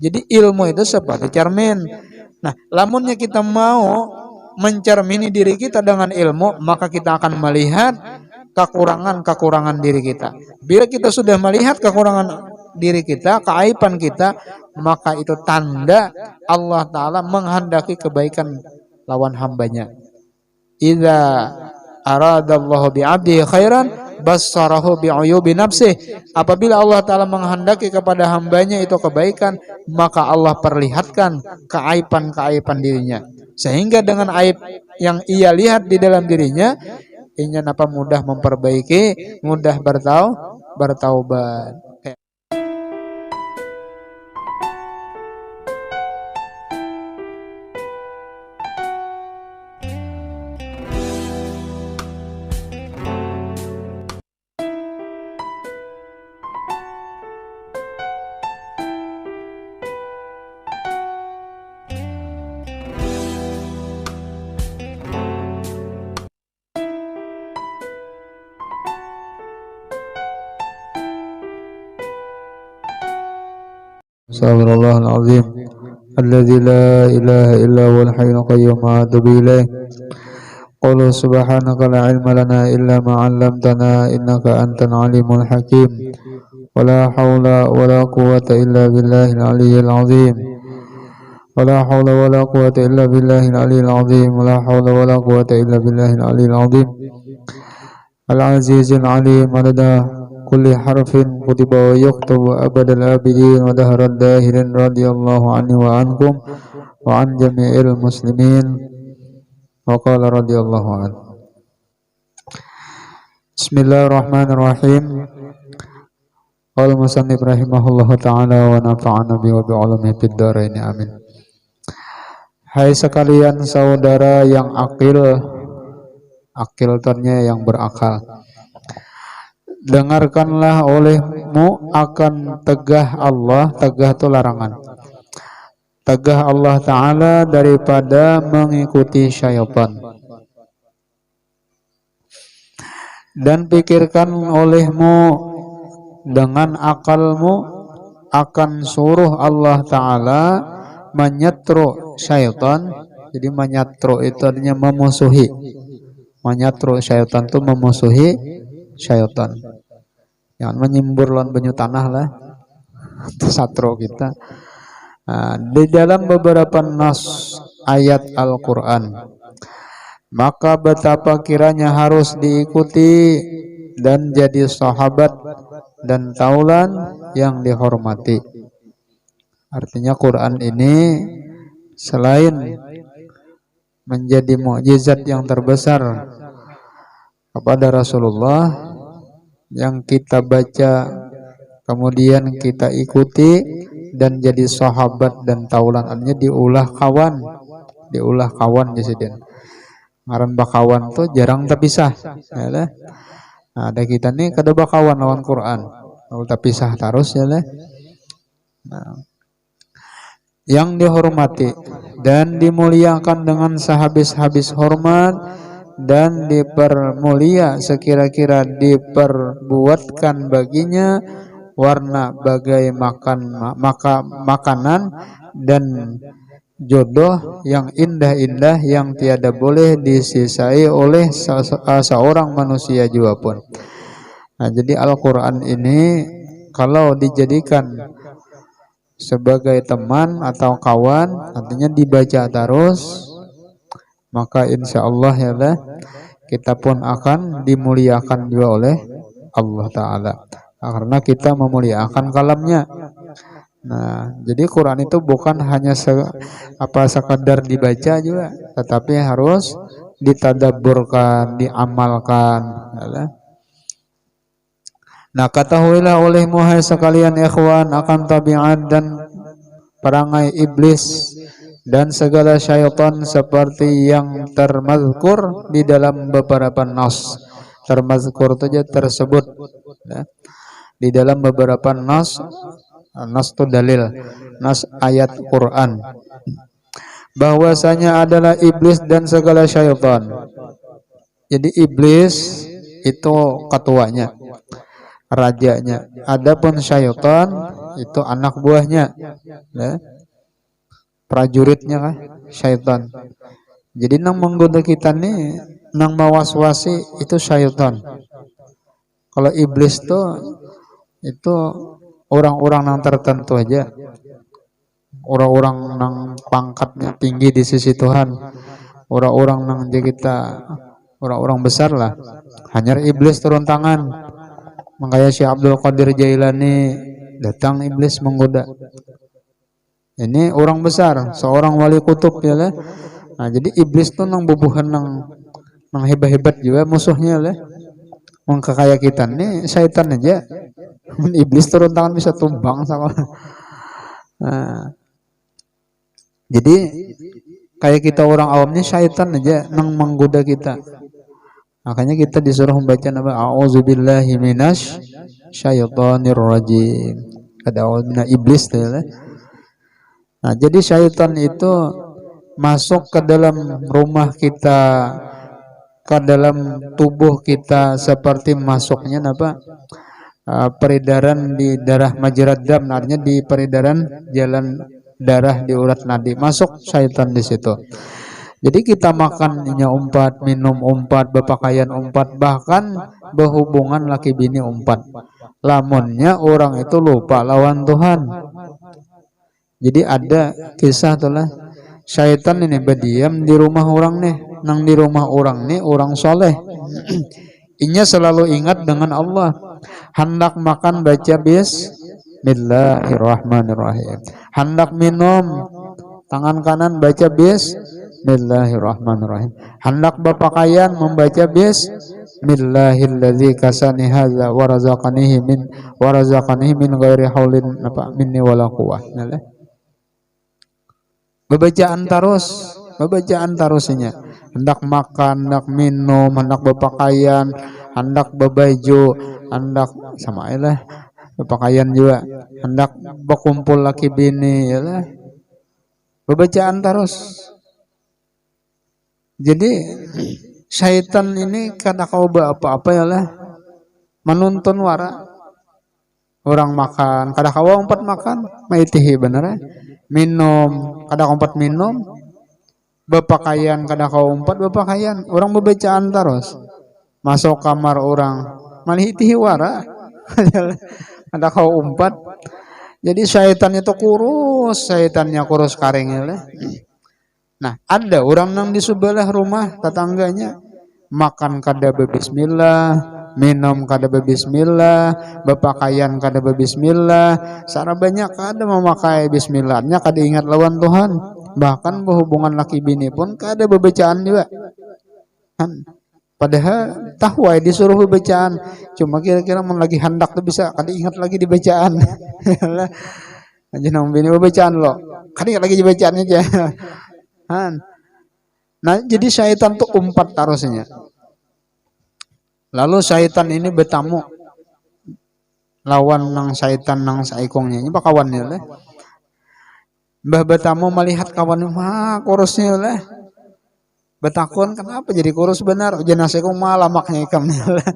Jadi ilmu itu seperti cermin. Nah, lamunnya kita mau mencermini diri kita dengan ilmu, maka kita akan melihat kekurangan-kekurangan diri kita. Bila kita sudah melihat kekurangan diri kita, keaiban kita, maka itu tanda Allah Ta'ala menghendaki kebaikan lawan hambanya. Idza aradallahu bi'abdihi khairan bassarahu bi'uyubi nafsih. Apabila Allah Ta'ala menghendaki kepada hambanya itu kebaikan, maka Allah perlihatkan keaiban-keaiban dirinya. Sehingga dengan aib yang ia lihat di dalam dirinya, ia mudah memperbaiki, mudah bertaubat. Subhanallahal azim alladzi la ilaha illa huwal hayyul qayyum wa atubu ilaih. Qul subhanaka la ilma lana illa ma 'allamtana innaka antal alimul hakim. Wala haula wala quwwata illa billahil aliyyil azim. Wala haula wala quwwata illa billahil aliyyil azim. Wala haula wala quwwata illa billahil aliyyil azim. Al-azizul alim adada kulli harfin kutiba wa yuktabu abadal abidin wa daharad dahirin radiyallahu anhu wa ankum wa an jami'il muslimin wa qala radiyallahu anhu. Bismillahirrahmanirrahim. Qala musannif rahimahullahu ta'ala wa nafa'ana bi wa bi'ulumi fid dharain amin. Hai sekalian saudara yang akil ternyata yang berakal, dengarkanlah olehmu akan tegah Allah. Tegah itu larangan. Tegah Allah Ta'ala daripada mengikuti syaitan. Dan pikirkan olehmu dengan akalmu akan suruh Allah Ta'ala menyetru syaitan. Jadi menyetru itu artinya memusuhi. Menyetru syaitan itu memusuhi syaitan. Jangan menyimbur lawan banyu tanah lah. Itu satro kita. Nah, di dalam beberapa nas ayat Al-Quran, maka betapa kiranya harus diikuti dan jadi sahabat dan taulan yang dihormati. Artinya Quran ini selain menjadi mukjizat yang terbesar kepada Rasulullah yang kita baca kemudian kita ikuti dan jadi sahabat dan taulan, artinya diulah kawan jadi ngaran bakawan tuh jarang terpisah ya lah. Nah, ada kita nih kada bakawan lawan Quran kalau terpisah terus ya lah. Nah, yang dihormati dan dimuliakan dengan sehabis-habis hormat dan dipermulia sekira-kira diperbuatkan baginya warna bagai makanan dan jodoh yang indah-indah yang tiada boleh disisai oleh seorang manusia juga pun. Nah, jadi Al-Quran ini kalau dijadikan sebagai teman atau kawan, artinya dibaca terus, maka insya Allah ya lah, kita pun akan dimuliakan juga oleh Allah Ta'ala karena kita memuliakan kalamnya. Nah, jadi Quran itu bukan hanya sekadar dibaca juga, tetapi harus ditadabburkan, diamalkan ya lah. Nah, ketahuilah olehmu hai sekalian ikhwan akan tabiat dan perangai iblis dan segala syaitan seperti yang termazkur di dalam beberapa nas. Termazkur itu aja tersebut ya. Di dalam beberapa nas itu dalil, nas ayat Quran, bahwasanya adalah iblis dan segala syaitan. Jadi iblis itu ketuanya. rajanya. Adapun syaitan itu anak buahnya, ya, prajuritnya kan syaitan. Jadi nang menggoda kita nih, nang mawaswasi itu syaitan. Kalau iblis tuh itu orang-orang yang tertentu aja, orang-orang yang pangkatnya tinggi di sisi Tuhan, orang-orang yang kita, orang-orang besar lah. Hanya iblis turun tangan. Makanya Syekh Abdul Qadir Jailani datang iblis menggoda. Ini orang besar, seorang wali kutub ya lah. Nah, jadi iblis tuh nang bubuhan nang hebat-hebat juga musuhnya lah. Mungkin kayak kita nih syaitan aja. Iblis turun tangan bisa tumbang sama. Nah, jadi kayak kita orang awamnya syaitan aja nang menggoda kita. Makanya kita disuruh membaca nama a'udzubillahi minasy syaithanir rajim. Ada mina iblis ya. Nah, jadi syaitan itu masuk ke dalam rumah kita, ke dalam tubuh kita seperti masuknya apa? Peredaran di darah majrad dam, artinya di peredaran jalan darah di urat nadi, masuk syaitan di situ. Jadi kita makannya umpat, minum umpat, berpakaian umpat, bahkan berhubungan laki bini umpat. Lamunnya orang itu lupa lawan Tuhan. Jadi ada kisah tuh lah, syaitan ini berdiam di rumah orang nih, nang di rumah orang nih orang soleh. Inya selalu ingat dengan Allah. Hendak makan baca Bismillahirrahmanirrahim. Hendak minum tangan kanan baca Bismillahirrahmanirrahim. Hendak berpakaian membaca Bismillahilladzi kasani hadza wa razaqanihi min ghairi haulin minni wala quwwah. Bacaan terusnya. Hendak makan, hendak minum, hendak berpakaian, hendak berbaju, hendak sama lah berpakaian juga, hendak berkumpul laki bini ya lah. Bacaan terus. Jadi syaitan ini kada kau apa-apa ya lah, menuntun wara. Orang makan, kada kau umpat makan, maitihi bener ya. Minum, kada kau umpat minum. Berpakaian kada kau umpat berpakaian, orang bebacaan terus. Masuk kamar orang, malihitihi wara. Kada kau umpat. Jadi syaitan itu kurus, syaitannya kurus karingnya lah. Nah, ada orang nang di sebelah rumah tetangganya makan kada bebismillah, minum kada bebismillah, berpakaian kada bebismillah, sara banyak kada memakai bismillahnya, kada ingat lawan Tuhan. Bahkan berhubungan laki bini pun kada bebacaan juga. Padahal tahu ay disuruh bebacaan, cuma kira-kira mun lagi hendak tuh bisa kada ingat lagi di bacaan. Aja nang bini bebacaan lo, kada ingat lagi di bacaan aja. Nah, jadi syaitan tuh umpat tarusnya. Lalu syaitan ini bertamu lawan nang syaitan nang saikongnya, ini kawannya lah. Mbah bertamu melihat kawan kurusnya lah. Betakon kenapa jadi kurus benar? Jenazah kong malah maknya ikamnya lah.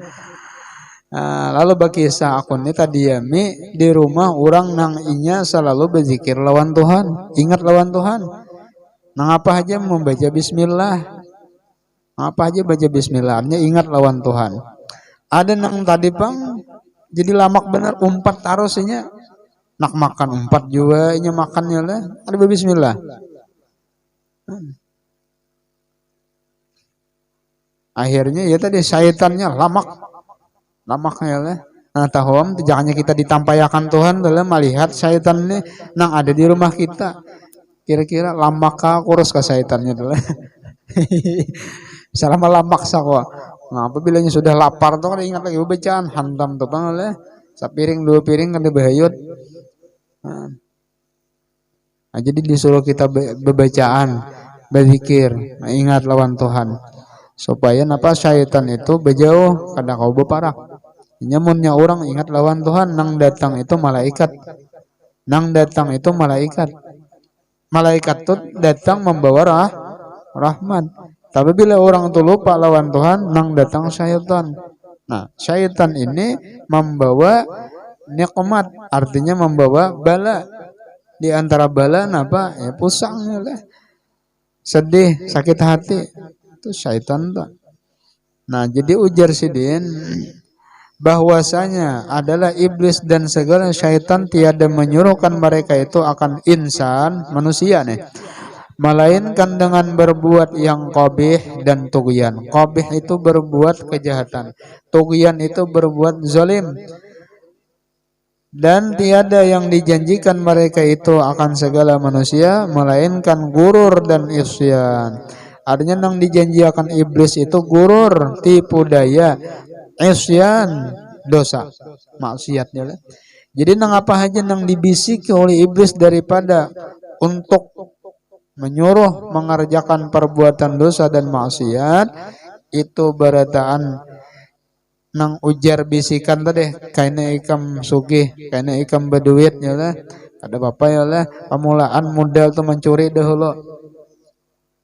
Nah, lalu berkisah akun ini tadi yami di rumah orang nang inya selalu berzikir lawan Tuhan, ingat lawan Tuhan. Nang apa aja membaca bismillah. Apa aja baca bismillahnya ingat lawan Tuhan. Ada nang tadi pang jadi lamak benar umpat tarusnya. Nak makan umpat juga inya makannya lah. Ada bismillah. Akhirnya ya tadi syaitannya lamaknya lah. Nah, tahom jangannya kita ditampayakan Tuhan dalam melihat syaitan ini nang ada di rumah kita. Kira-kira lamak kurus ke syaitannya dulu. Selama lamak sakwa. Nah, apabila sudah lapar tuh kan ingat lagi bacaan hantam tuh bang lah. Sapiring dua piring kan bahayut. Nah, jadi disuruh kita bebacaan, berzikir, ingat lawan Tuhan. Supaya napa syaitan itu berjauh kada kau beparak. Nyamunnya orang ingat lawan Tuhan, nang datang itu malaikat. Nang datang itu malaikat. Malaikat itu datang membawa rahmat. Tapi bila orang itu lupa lawan Tuhan, nang datang syaitan. Nah, syaitan ini membawa nikmat, artinya membawa bala. Di antara bala apa? Ya pusang lah, sedih, sakit hati. Itu syaitan tuh. Nah, jadi ujar Sidin bahwasanya adalah iblis dan segala syaitan tiada menyuruhkan mereka itu akan insan, manusia nih, melainkan dengan berbuat yang qabih dan tughyan. Qabih itu berbuat kejahatan, tughyan itu berbuat zalim. Dan tiada yang dijanjikan mereka itu akan segala manusia melainkan gurur dan isyan. Artinya yang dijanjikan iblis itu gurur, tipu daya, isyan, dosa, maksiatnya. Jadi nang apa aja nang dibisiki oleh iblis daripada untuk menyuruh mengerjakan perbuatan dosa dan maksiat, itu berataan nang ujar bisikan tadi kayaknya ikam sugih, kayaknya ikam berduit ya lah, ada bapak ya lah, pemulaan modal tuh mencuri dahulu,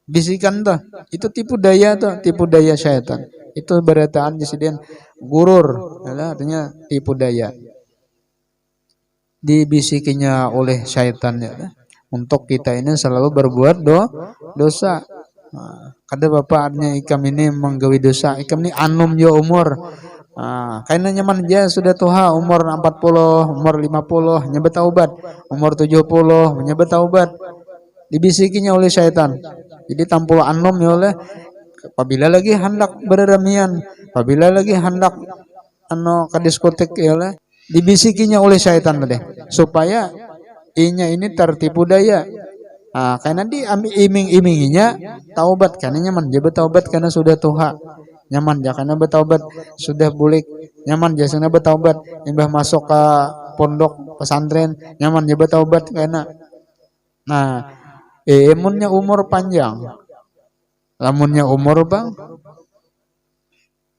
bisikan tuh itu tipu daya syaitan. Itu berataan disedian gurur ya lah, artinya tipu daya dibisikinya oleh syaitan ya lah, untuk kita ini selalu berbuat dosa. Nah, kada bapak artinya ikam ini menggawi dosa, ikam ini anum jo umur. Kayaknya nyaman aja sudah tua umur 40, umur 50 nyebet taubat, umur 70 nyebet taubat, dibisikinya oleh syaitan. Jadi tampul anom ya oleh apabila lagi hendak berremian, apabila lagi hendak ke diskotik ya oleh dibisikinya oleh syaitan tadi supaya inya ini tertipu daya. Karena di iming-iminginya taubat, karena nyaman dia bertaubat karena sudah tua. Nyaman ya karena bertaubat sudah bulik, nyaman jasanya bertaubat imbah masuk ke pondok pesantren, nyaman ya bertaubat karena emunnya umur panjang, lamunnya umur bang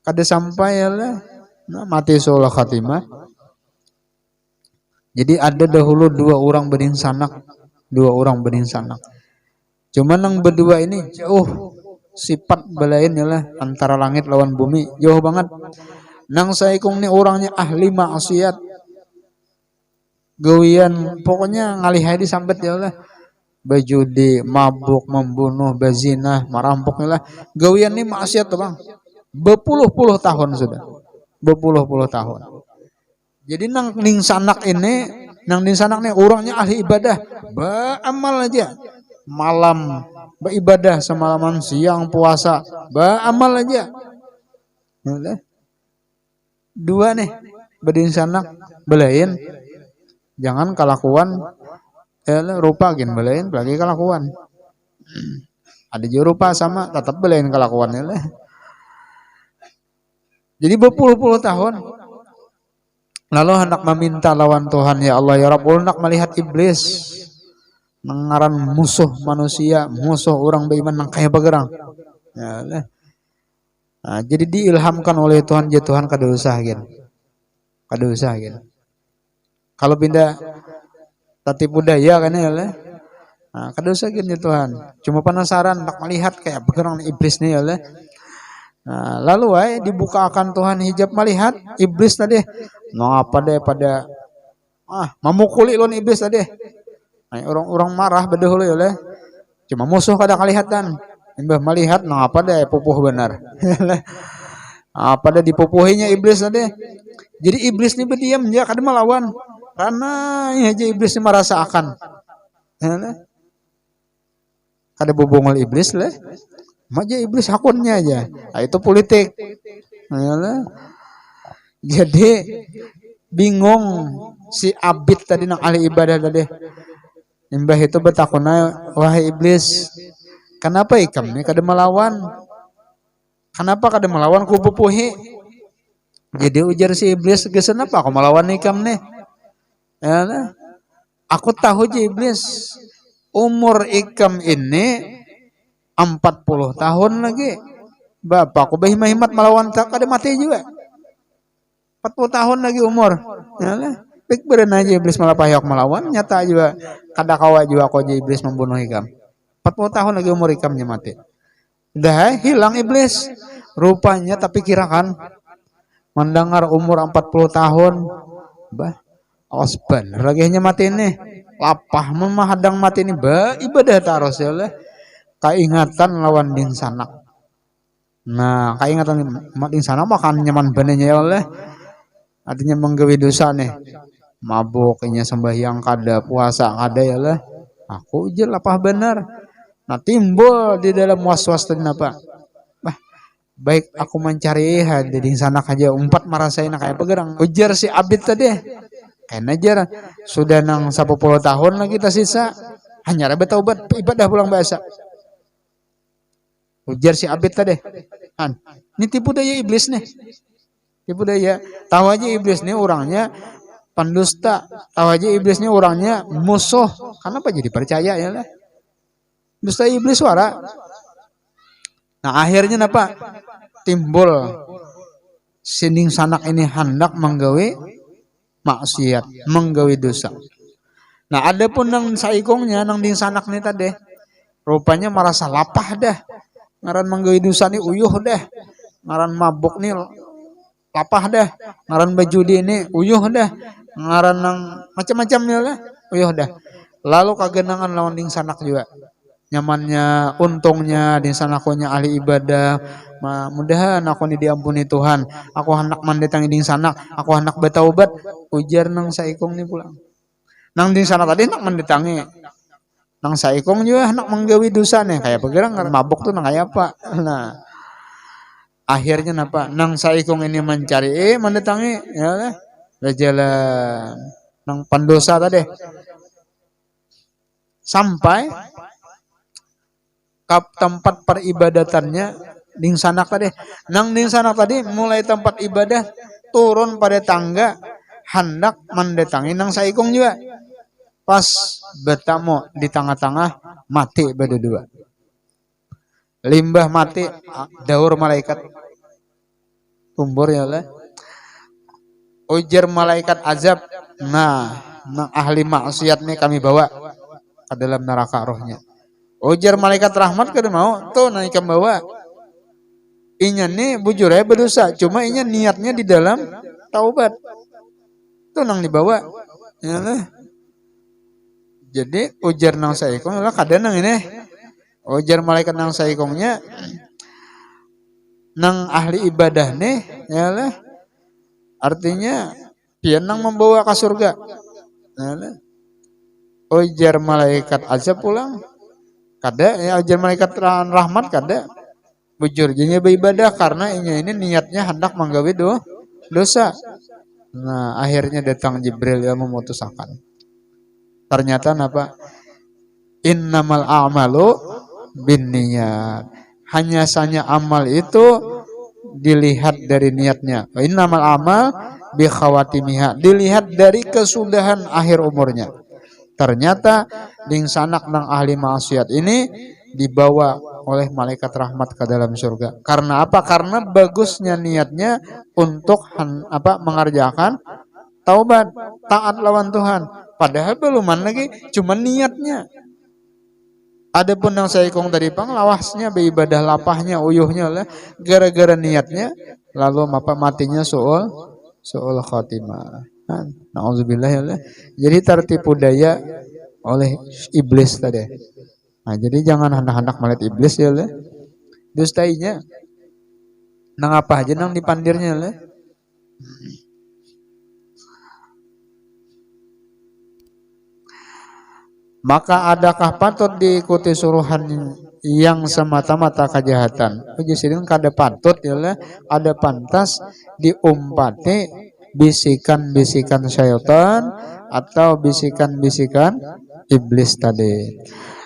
kada sampai ya lah, mati solah khatimah. Jadi ada dahulu dua orang berinsanak, cuman yang berdua ini jauh sifat belain lah antara langit lawan bumi, jauh banget. Nang saikung ni orangnya ahli maksiat, gawian pokoknya ngalihai disambet ya lah, bajudi, mabuk, membunuh, bezinah, merampok lah, gawian ni maksiat tuh bang, berpuluh-puluh tahun sudah, berpuluh-puluh tahun. Jadi nang sanak ini orangnya ahli ibadah, beramal aja, malam beribadah semalaman, siang puasa, beramal aja. Dua nih berinsanak belain, jangan kelakuan rupa gin belain lagi kelakuan. Ada juga rupa sama tetap belain kelakuannya lah. Jadi berpuluh-puluh tahun lalu hendak meminta lawan Tuhan, ya Allah ya Rabb, hendak melihat iblis mengaran musuh manusia, musuh orang beriman nang kaya bergerang. Ya, jadi diilhamkan oleh Tuhan, ya Tuhan kada usah gitu. Kalau pindah tatipu daya kan ya lah. Kada usah gitu ya Tuhan. Cuma penasaran nak melihat kayak bergerang iblis nih ya lah. Lalu dibukakan Tuhan hijab melihat iblis tadi. Apa deh pada memukuli lon iblis tadi. Orang-orang marah bedahulu ya leh. Cuma musuh kada kelihatan. Imbah melihat apa deh pupuh benar. Apa deh dipupuhinya iblis tadi. Jadi iblis ni berdiam ya kada melawan. Karena aja iblis ni merasa akan. Kada bubungol iblis leh. Maja iblis hakunnya aja. Itu politik. Jadi bingung si abid tadi nang ahli ibadah tadi. Imbah itu bertakuna, wahai iblis, kenapa ikam ni kada melawan? Kenapa kada melawan ku pupuhi? Jadi ujar si iblis, geus kenapa aku melawan ikam nih? Ya, aku tahu je iblis, umur ikam ini 40 tahun lagi. Bapak aku berhimat melawan tak kada mati juga. 40 tahun lagi umur. Ya lah. Pik beren aja iblis malah payok melawan, nyata juga kada kawa juga aku aja iblis membunuh ikam. 40 tahun lagi umur ikamnya mati. Udah hilang iblis rupanya, tapi kirakan mendengar umur 40 tahun, bah, awas bener lagi nya mati nih. Lapah memahadang mati ini, bah, ibadah taros ya lah. Kaingatan lawan ding sanak. Nah, kaingatan ding sanak makan nyaman benenya ya Allah. Artinya menggawe dosa nih. Mabuk, nya sembahyang kada, puasa kada ya lah. Aku ujar lapah bener. Nah, timbul di dalam was-was tadi apa? Bah, baik aku mencari di ding sanak aja umpat marasain kayak pegerang. Ujar si Abid tadi. Kayak ajar sudah nang 10 tahun lagi kita sisa. Hanya rabe taubat ibadah pulang biasa. Ujar si Abid tadi. Ini tipu daya iblis nih. Tipu daya. Tahu aja iblis nih orangnya pendusta. Tahu aja iblis nih orangnya musuh. Kenapa jadi percaya ya lah? Dusta iblis suara. Nah akhirnya apa? Timbul sinding sanak ini hendak menggawe maksiat, menggawe dosa. Nah ada pun nang saikongnya nang ding sanak nih tadi. Rupanya merasa lapah dah. Ngaran menggawe dosa nih uyuh dah. Ngaran mabuk nih lapah dah. Ngaran bajudi ini uyuh dah. Ngaran nang macam-macam nih lah uyuh dah. Lalu kagenangan lawan ding sanak juga. Nyamannya, untungnya di sana akunya ahli ibadah. Mudahan aku ini diampuni Tuhan. Aku hendak mendatangi ding sanak. Aku hendak bertaubat. Ujar nang saikong nih pulang. Nang ding sanak tadi hendak mendatangi. Nang saikong juga hendak menggawi dosa nih. Kayak pegerang mabuk tuh nang kayak apa. Nah akhirnya apa? Nang saikong ini mencari mendatangi. Ya lah. Berjalan. Nang pendosa tadi. Sampai tempat peribadatannya ding sanak tadi. Nang ding sanak tadi mulai tempat ibadah turun pada tangga hendak mendatangi nang saikong juga. Pas bertamu di tengah-tengah mati berdua. Limbah mati daur malaikat. Tumbur ya lah. Ujar malaikat azab. Nah, ahli maksiat nih kami bawa ke dalam neraka rohnya. Ujar malaikat rahmat kada mau tuh naik ke bawah. Inya nih bujur ya berdosa, cuma inya niatnya di dalam taubat. Tuh nang dibawa. Ya lah. Jadi ujar nang saikong lah kada nang ini. Ujar malaikat nang saikongnya nang ahli ibadah nih, ya lah. Artinya dia nang membawa ke surga. Ya lah. Ujar malaikat azab pulang. Kada ya ujar malaikat rahmat kada bujur jadinya beribadah karena ini niatnya hendak menggawe dosa. Nah akhirnya datang Jibril yang memutuskan. Ternyata apa? Innamal a'malu binniyat. Hanya saja amal itu dilihat dari niatnya. Innamal amal bi khawatimiha. Dilihat dari kesudahan akhir umurnya. Ternyata ding sanak nang ahli maksiat ini dibawa oleh malaikat rahmat ke dalam surga. Karena apa? Karena bagusnya niatnya untuk mengerjakan taubat, taat lawan Tuhan. Padahal beluman lagi, cuma niatnya. Adapun yang saikong tadi lawasnya beribadah lapahnya, uyuhnya lah, gara-gara niatnya, lalu matinya soal khatimah. Nauzubillah ya Allah. Jadi tertipu daya oleh iblis tadi. Nah, jadi jangan hendak-hendak melihat iblis ya Allah. Dustainya nang apa aja nang dipandirnya lah. Maka adakah patut diikuti suruhan yang semata-mata kejahatan? Jadi kada patut ya Allah, ada pantas diumpati bisikan-bisikan syaitan atau bisikan-bisikan iblis tadi.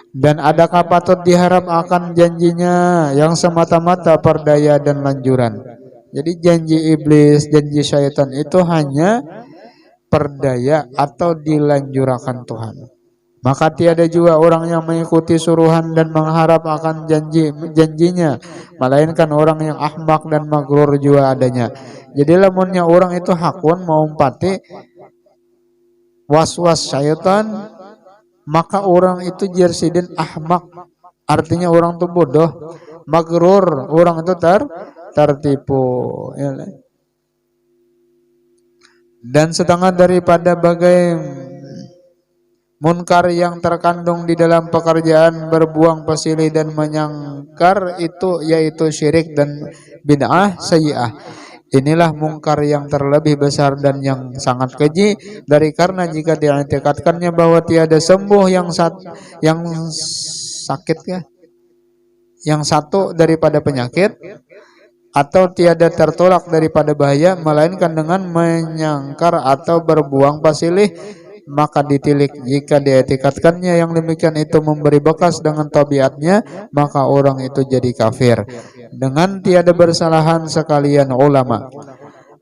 Dan adakah patut diharap akan janjinya yang semata-mata perdaya dan lanjuran? Jadi janji iblis, janji syaitan itu hanya perdaya atau dilanjurakan Tuhan. Maka tiada juga orang yang mengikuti suruhan dan mengharap akan janjinya, melainkan orang yang ahmak dan magrur juga adanya. Jadi lamunnya orang itu hakun mau umpati was-was syaitan, maka orang itu jersidin ahmak, artinya orang itu bodoh, magrur, orang itu tertipu. Ya. dan setengah daripada bagai munkar yang terkandung di dalam pekerjaan berbuang pasilih dan menyangkar itu yaitu syirik dan bid'ah sayyi'ah. Inilah mungkar yang terlebih besar dan yang sangat keji, dari karena jika diiktikadkannya bahwa tiada sembuh yang sakit ya, yang satu daripada penyakit, atau tiada tertolak daripada bahaya, melainkan dengan menyangkar atau berbuang pasilih, maka ditilik. Jika dietikatkannya yang demikian itu memberi bekas dengan tabiatnya, maka orang itu jadi kafir dengan tiada bersalahan sekalian ulama,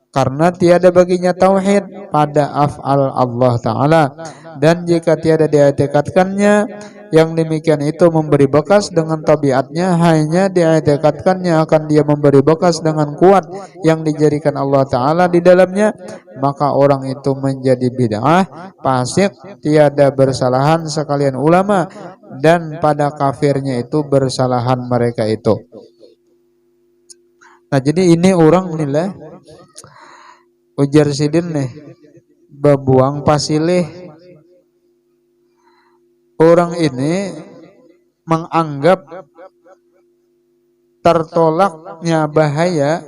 karena tiada baginya tauhid pada af'al Allah Ta'ala. Dan jika tiada diiktikadkannya yang demikian itu memberi bekas dengan tabiatnya, hanya diiktikadkannya akan dia memberi bekas dengan kuat yang dijadikan Allah Ta'ala di dalamnya, maka orang itu menjadi bid'ah, fasik, tiada bersalahan sekalian ulama, dan pada kafirnya itu bersalahan mereka itu. Nah jadi ini orang nih lah, ujar sidin nih, bebuang pasilih. Orang ini menganggap tertolaknya bahaya,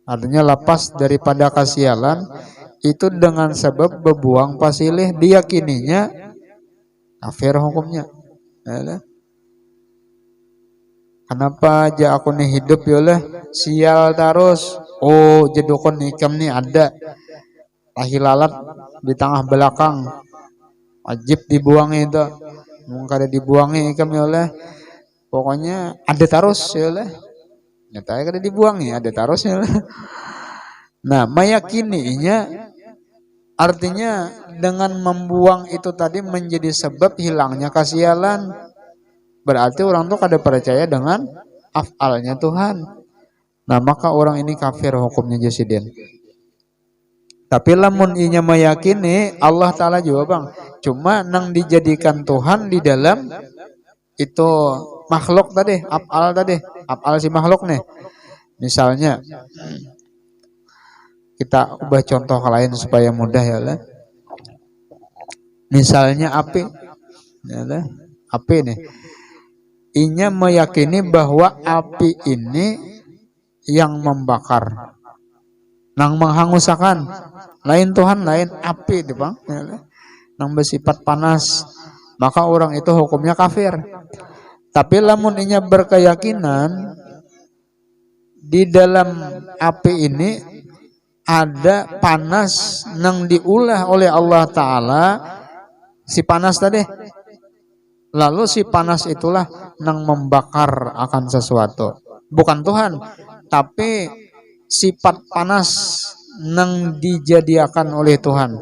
artinya lepas daripada kasialan, itu dengan sebab bebuang pasilih, diyakininya kafir hukumnya. Kenapa aja aku nih hidup ya sial terus. Oh jedukun nikam nih ada tahi lalat di tengah belakang, wajib dibuangi itu. Mungkin kada dibuangi ikam ya oleh, pokoknya ada terus ya oleh. Nyatanya kada dibuangi ada terus ya oleh. Nah meyakininya artinya dengan membuang itu tadi menjadi sebab hilangnya kasialan. Berarti orang tuh kada percaya dengan af'alnya Tuhan. Nah maka orang ini kafir hukumnya jasidin. Tapi lamun inya meyakini Allah Ta'ala juga bang, cuma nang dijadikan Tuhan di dalam itu makhluk tadi, af'al tadi, af'al si makhluk nih. Misalnya kita ubah contoh lain supaya mudah ya lah. Misalnya api, ya lah, api nih. Inya meyakini bahwa api ini yang membakar, nang menghanguskan, lain Tuhan, lain api itu bang, nang bersifat panas, maka orang itu hukumnya kafir. Tapi lamun inya berkeyakinan di dalam api ini ada panas nang diulah oleh Allah Ta'ala, si panas tadi. Lalu si panas itulah nang membakar akan sesuatu. Bukan Tuhan, tapi sifat panas nang dijadikan oleh Tuhan.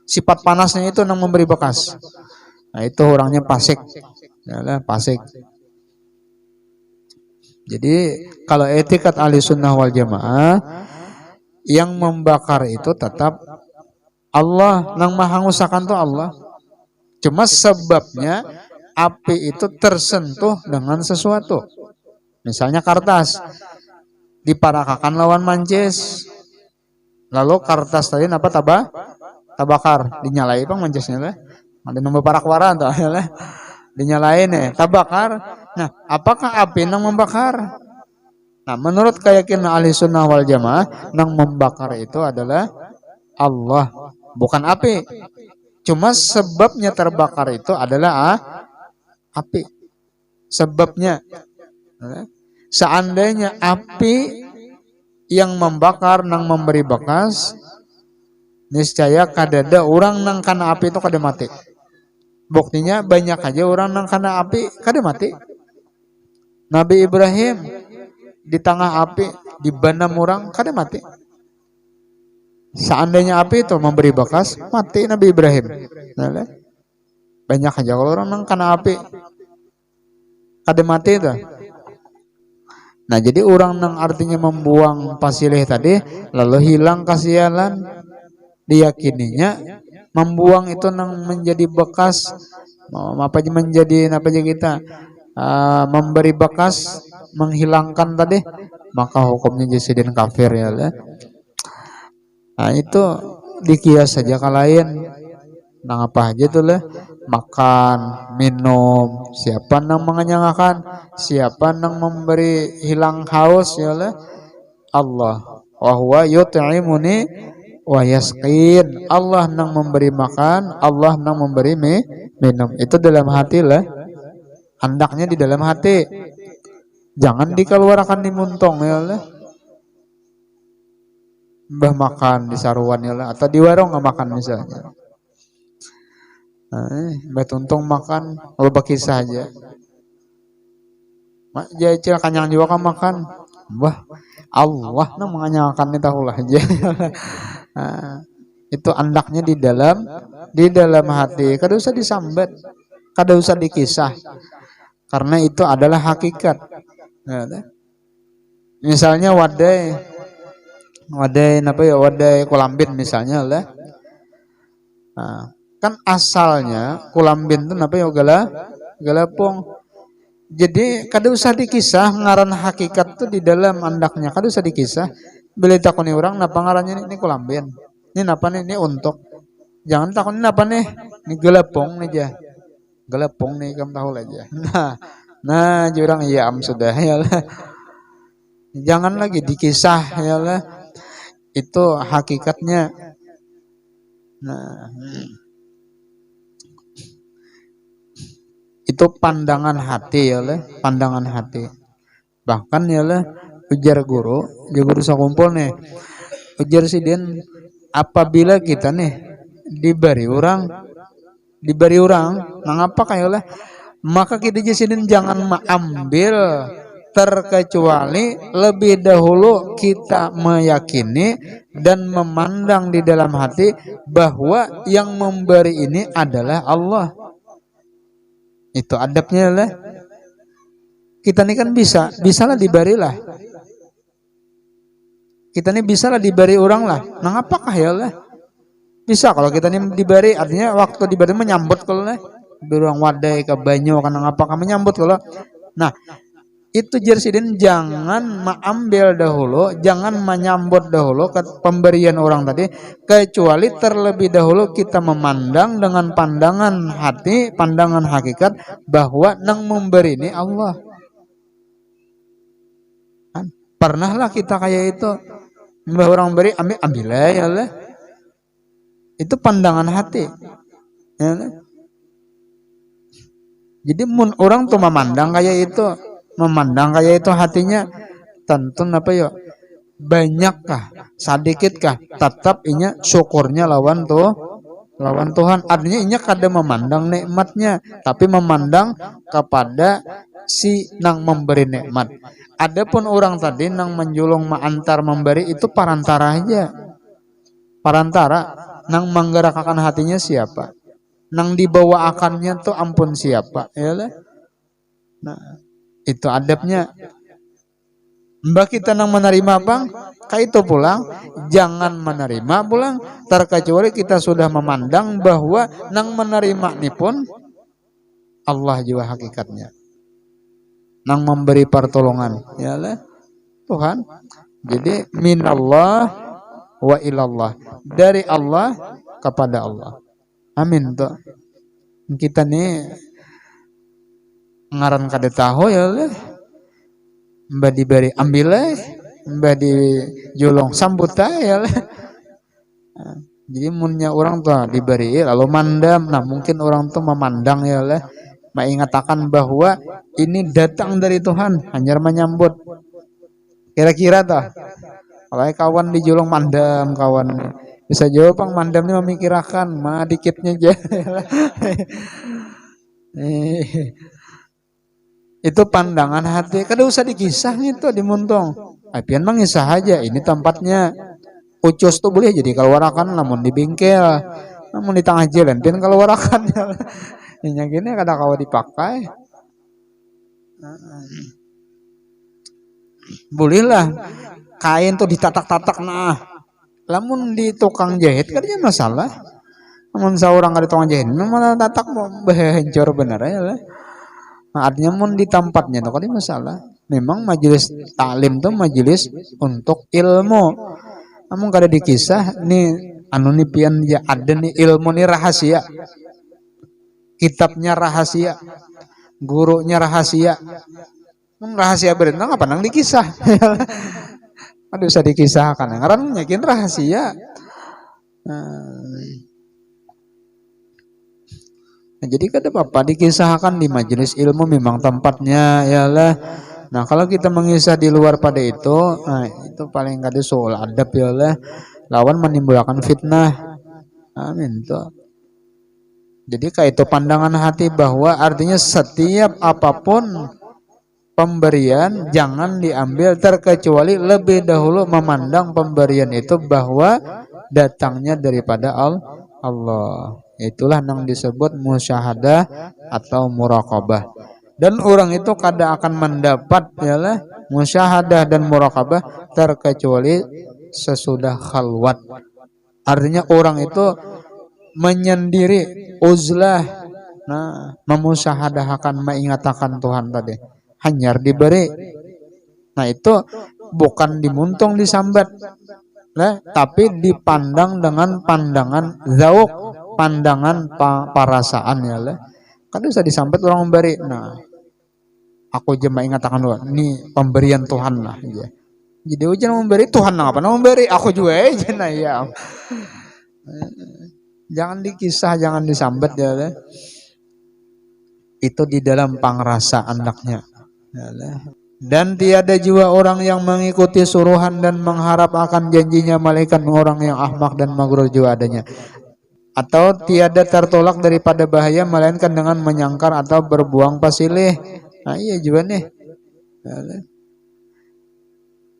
Sifat panasnya itu nang memberi bekas. Nah itu orangnya fasik. Ya, fasik. Jadi kalau etikat ahli sunnah wal jamaah, yang membakar itu tetap Allah, nang menghanguskan itu Allah. Cuma sebabnya api itu tersentuh dengan sesuatu. Misalnya kertas diparakakan lawan mancis, lalu kertas tadi apa tabakar, dinyalai bang mancisnya lah, ada nomor parak waran tuh lah, dinyalain tabakar. Nah apakah api nang membakar? Nah menurut keyakinan ahli sunnah wal jamaah, nang membakar itu adalah Allah, bukan api. Cuma sebabnya terbakar itu adalah api. Sebabnya, seandainya api yang membakar nang memberi bekas, niscaya kadada orang nang kana api itu kada mati. Buktinya banyak aja orang nang kana api kada mati. Nabi Ibrahim di tengah api dibanam orang kada mati. Seandainya api itu memberi bekas, mati Nabi Ibrahim. Banyak aja kalau orang nang kena api kada mati itu. Nah jadi orang nang artinya membuang pasilih tadi, lalu hilang kasialan, diyakininya membuang itu nang menjadi bekas, apa aja menjadi apa aja kita memberi bekas, menghilangkan tadi, maka hukumnya jasidin kafir ya lah. Nah itu dikias saja ke lain. Nah apa aja tuh lah, makan, minum, siapa nang mengenyangkan, siapa nang memberi hilang haus ya lah, Allah. Wa huwa yut'imuni wa yasqin. Allah nang memberi makan, Allah nang memberi minum. Itu dalam hati lah. Hendaknya di dalam hati. Jangan dikeluarkan di muntong ya lah. Mbah makan di saruan ya lah, atau di warung nggak makan misalnya. Mbah tuntung makan, loba kisah aja. Mak jajal kanyang juga kan makan. Mbah Allah nang menganyangkan itu tahulah aja. Nah, itu andaknya di dalam hati. Kada usah disambat, kada usah dikisah. Karena itu adalah hakikat. Nah, misalnya wadai apa ya, wadai kulambin misalnya lah. Nah, kan asalnya kulambin itu apa ya, galapung. Jadi kada usah dikisah ngaran hakikat tuh di dalam andaknya, kada usah dikisah. Bila takuni orang napa ngarannya ini kulambin. Ini napa nih, ini untuk. Jangan takuni napa nih, ini galapung nih aja. Galapung nih kamu tahu aja. Nah jurang iya sudah ya lah. Jangan lagi dikisah ya lah. Itu hakikatnya. Nah, itu pandangan hati ya lah, pandangan hati. Bahkan ya lah, ujar guru sakumpul nih, ujar si Den, apabila kita nih diberi orang, mengapa kayak lah, maka kita jasidin jangan mengambil terkecuali lebih dahulu kita meyakini dan memandang di dalam hati bahwa yang memberi ini adalah Allah. Itu adabnya lah. Kita ini kan bisalah diberilah. Kita ini bisalah diberi orang lah. Nah apakah ya lah? Bisa kalau kita ini diberi, artinya waktu diberi menyambut kalau lah. Beruang wadai ke banyu karena apakah menyambut kalau. Nah itu jersidin jangan mengambil dahulu, jangan menyambut dahulu ke pemberian orang tadi, kecuali terlebih dahulu kita memandang dengan pandangan hati, pandangan hakikat bahwa nang memberi ini Allah. Pernahlah kita kayak itu, bahwa orang beri ambil ya lah. Itu pandangan hati. Ya, jadi orang tuh memandang kayak itu. Memandang kayak itu hatinya tentu apa ya, banyakkah sadikitkah tetap inya syukurnya lawan Tuhan, artinya inya kada memandang nikmatnya tapi memandang kepada si nang memberi nikmat. Adapun orang tadi nang menjulung antar memberi itu parantara aja, parantara nang menggerakkan hatinya siapa, nang dibawa akannya tuh ampun siapa ya lah. Nah itu adabnya. Mbak kita nang menerima bang, kayak itu pulang, jangan menerima pulang, terkecuali kita sudah memandang bahwa nang menerima ini pun Allah juga hakikatnya, nang memberi pertolongan, ya lah Tuhan. Jadi minallah wa ilallah, dari Allah kepada Allah. Amin tuh. Kita nih ngaran kada tahu ya lah, mbak diberi ambil mbak dijulung sambut ya lah. Jadi munnya orang tuh diberi lalu mandam, nah mungkin orang tuh memandang ya lah, mengatakan bahwa ini datang dari Tuhan, hanya menyambut. Kira-kira tuh kalau kawan dijulung mandam, kawan bisa jawab bang mandamnya memikirkan mah dikitnya aja. Itu pandangan hati, kada usah dikisah itu dimuntong. Apian mengisah aja, ini tempatnya. Ucus tuh boleh jadi keluarakan, namun di bingkel, namun di tengah jalan, pian keluarakan. Ini gini kada kawa dipakai. Bolehlah kain tuh ditatak-tatak, nah, namun di tukang jahit kadanya masalah. Namun seorang kada tukang jahit, memang tatak mau hancur bener ya lah. Nah, artinya mun di tempatnya itu kan masalah. Memang majelis taklim itu majelis untuk ilmu. Namun kada dikisah nih anu nih pian ya ada nih ilmu nih rahasia, kitabnya rahasia, gurunya rahasia. Rahasia berenang apa nang dikisah? Aduh usah dikisahkan. Ngaran nyakin rahasia. Nah, jadi kada apa dikisahkan di majelis ilmu memang tempatnya yalah. Nah kalau kita mengisah di luar pada itu, nah, itu paling kada soal adab yalah. Lawan menimbulkan fitnah. Amin tuh. Jadi kayak itu pandangan hati bahwa artinya setiap apapun pemberian jangan diambil terkecuali lebih dahulu memandang pemberian itu bahwa datangnya daripada Allah. Itulah yang disebut musyahadah atau muraqabah. Dan orang itu kada akan mendapat yalah musyahadah dan muraqabah terkecuali sesudah khalwat. Artinya orang itu menyendiri uzlah, nah memusyahadahkan mengingatakan Tuhan tadi hanyar diberi. Nah itu bukan dimuntung disambat, nah, tapi dipandang dengan pandangan zauk, pandangan parasaan ya lah. Kan bisa disambat orang memberi. Nah aku jema ingatakan lu ini pemberian Tuhan lah ya. Jadi ujian memberi Tuhan apa memberi aku juga aja nah ya. Jangan dikisah, jangan disambat ya lah. Itu di dalam pangrasa anaknya. Dan tiada juga orang yang mengikuti suruhan dan mengharap akan janjinya malaikat orang yang ahmak dan magrur juga adanya. Atau tiada tertolak daripada bahaya melainkan dengan menyangkar atau berbuang pasilih. Nah iya juga nih.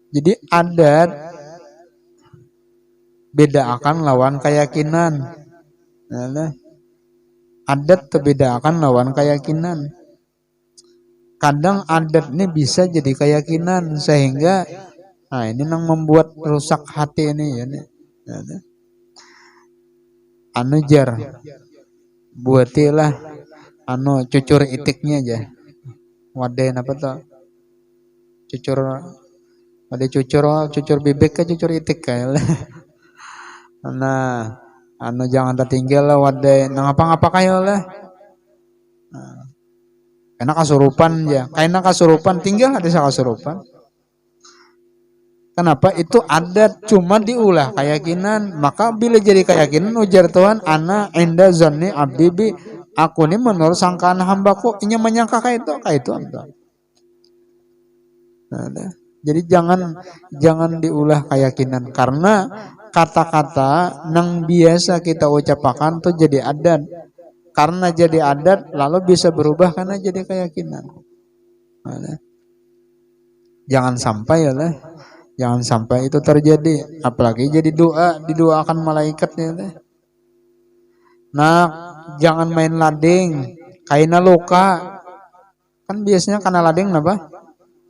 Jadi adat beda akan lawan keyakinan. Adat beda akan lawan keyakinan. Kadang adat ini bisa jadi keyakinan sehingga nah ini yang membuat rusak hati ini ya. Anu jar buatilah anu cucur itiknya aja. Wadah apa tuh? Cucur bibik ke cucur itik kayak. Nah, anu jangan tertinggal lah wadah nang apa-apa kayak lah. Karena kasurupan ya, karena kasurupan tinggal ada kasurupan. Kenapa? Itu adat cuma diulah keyakinan. Maka bila jadi keyakinan ujar Tuhan, ana inda zanni abdi bi, aku ini menurut sangkaan hambaku, ini menyangka kayak itu anda. Nah, jadi jangan diulah keyakinan karena kata-kata yang biasa kita ucapkan tuh jadi adat. Karena jadi adat lalu bisa berubah karena jadi keyakinan. Nah, jangan sampai ya lah. Jangan sampai itu terjadi, apalagi jadi didoakan malaikat ya. Nah, jangan main lading, kaina luka. Kan biasanya karena lading apa?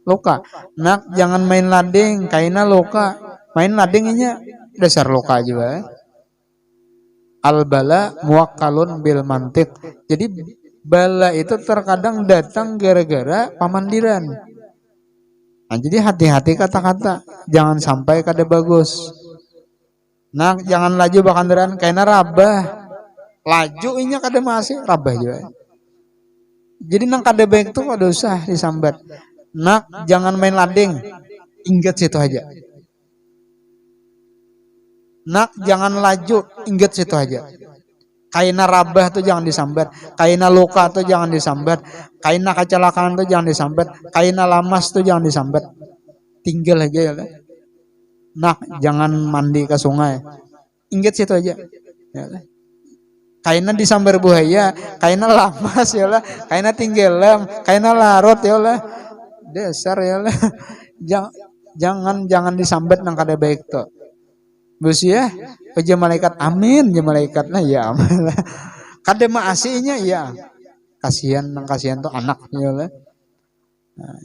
Luka. Nah, jangan main lading, kaina luka. Main ladingnya dasar luka juga. Al-bala muwakkalun bil mantik. Jadi bala itu terkadang datang gara-gara pamandiran. Nah, jadi hati-hati kata-kata, jangan sampai kada bagus. Nah, jangan laju bakandaran kaina rabah. Laju inya kada masih rabah juga. Jadi nang kada baik tuh kada usah disambat. Nah, jangan main lading. Ingat situ aja. Nak jangan laju, ingat situ aja. Kaina rabah tuh jangan disambat, kaina luka tuh jangan disambat, kaina kecelakaan tuh jangan disambat, kaina lamas tuh jangan disambat. Tinggal aja ya. Nak jangan mandi ke sungai. Ingat situ aja. Ya, kaina disambar buaya, kaina lamas ya lah, kaina tinggalam, kaina larut ya lah. Dasar ya lah. Jangan disambat nang kada baik tuh. Bus ya, aja malaikat amin, ya malaikat nah ya. Kada maasinya ya. Kasihan tuh anaknya lah. Nah,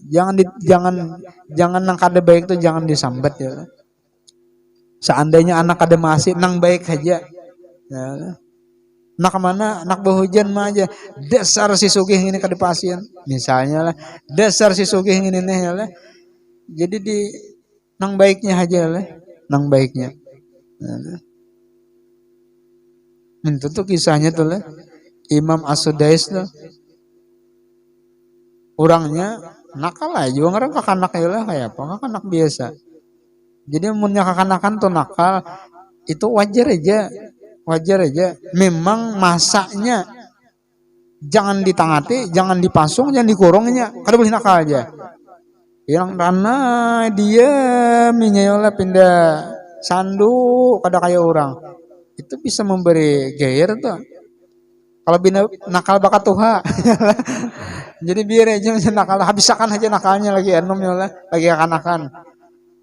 jangan nang kada baik tuh jangan disambat ya. Seandainya anak kada maasi nang baik aja. Ya. Nak mana? Nak berhujan mah aja. Dasar si sugih ini kada pasien. Misalnya lah, dasar si sugih ini nih ya lah. Jadi di nang baiknya aja lah, nang baiknya. Itu tuh kisahnya tuh lah. Imam As-Sudais tuh orangnya nakal aja juga ngarang kakanaknya lah kayak apa kakanak biasa. Jadi munnya kakanakan tuh nakal itu wajar aja. Memang masaknya jangan ditangati, jangan dipasung, jangan dikurungnya. Kada boleh nakal aja. Yang karena dia minyayola pindah sandu kada kayak orang. Itu bisa memberi gair tuh. Kalau bina nakal bakat tuha. Jadi biar aja nakal habisakan aja nakalnya lagi enum ya lagi kanakan.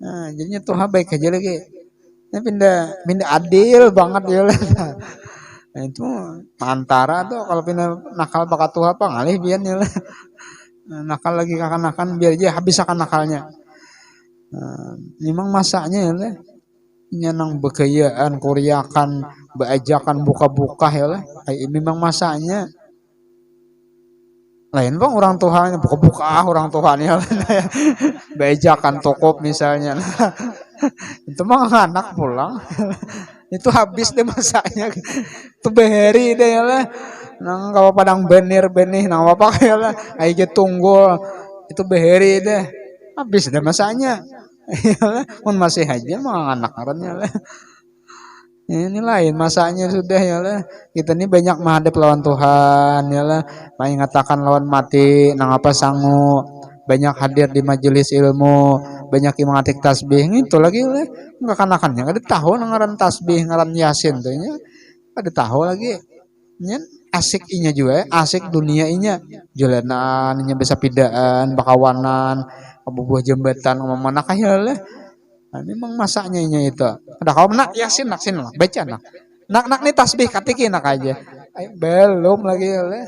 Nah, jadinya tuha baik aja lagi. Ini pindah adil banget ya lah. Nah, itu antara tuh kalau pindah nakal bakat tuha apa ngalih biar ya lah. Nakal lagi kanakan biar aja habisakan nakalnya. Nah, memang masaknya ya lah. Nyanang bekayaan kuriakan beajakan buka-buka ya lah. Memang masaknya lain bang orang tuanya buka-buka orang tuanya beajakan tokop misalnya itu mah anak pulang itu habis deh masaknya itu beheri deh ya lah nang kalau padang benir benih nang apa ya lah aja tunggul itu beheri deh habis deh masaknya pun masih aja mah anak karennya lah. Ini lain masanya sudah ya lah. Kita ini banyak menghadap lawan Tuhan ya lah. Mengatakan lawan mati, nang apa sangu. Banyak hadir di majelis ilmu, banyak yang mengatik tasbih. Itu lagi lah. Enggak kanakannya ada tahu ngaran tasbih, ngaran yasin tuh nya. Ada tahu lagi. Nya asik inya juga, asik dunia inya. Jalanan inya bisa pidaan, bakawanan, buah jembatan mana kaya lah. Nah, memang masaknya itu. Ada kau nak yasin nak sin lah, baca nak. Nak nih tasbih katikin nak aja. Ay, belum lagi oleh.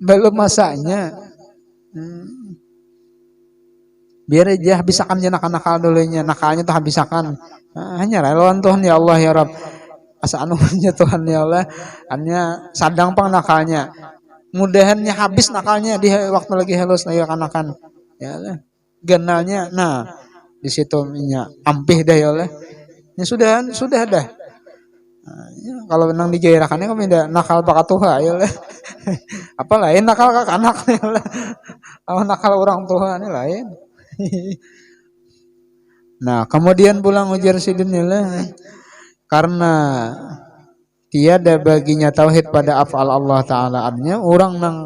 Belum masaknya. Biar aja habisakan aja nakal dulunya, nakalnya tuh habisakan. Hanya lawan Tuhan ya Allah ya Rabb. Asa anunya Tuhan ya Allah, hanya sadang pang nakalnya. Mudahannya habis nakalnya di waktu lagi halus lagi kanakan. Ya Allah. Genalnya, nah di situ minyak ampih dah ya oleh. Ya sudah dah. Nah, ya, kalau menang digairakannya kami tidak nakal bakat tuha ya oleh. Apa lain nakal kak anak ya oleh. Kalau nakal orang tua ini lain. Nah kemudian pulang ujar sidin ya oleh. Karena tiada baginya tauhid pada afal Allah Taala artinya orang nang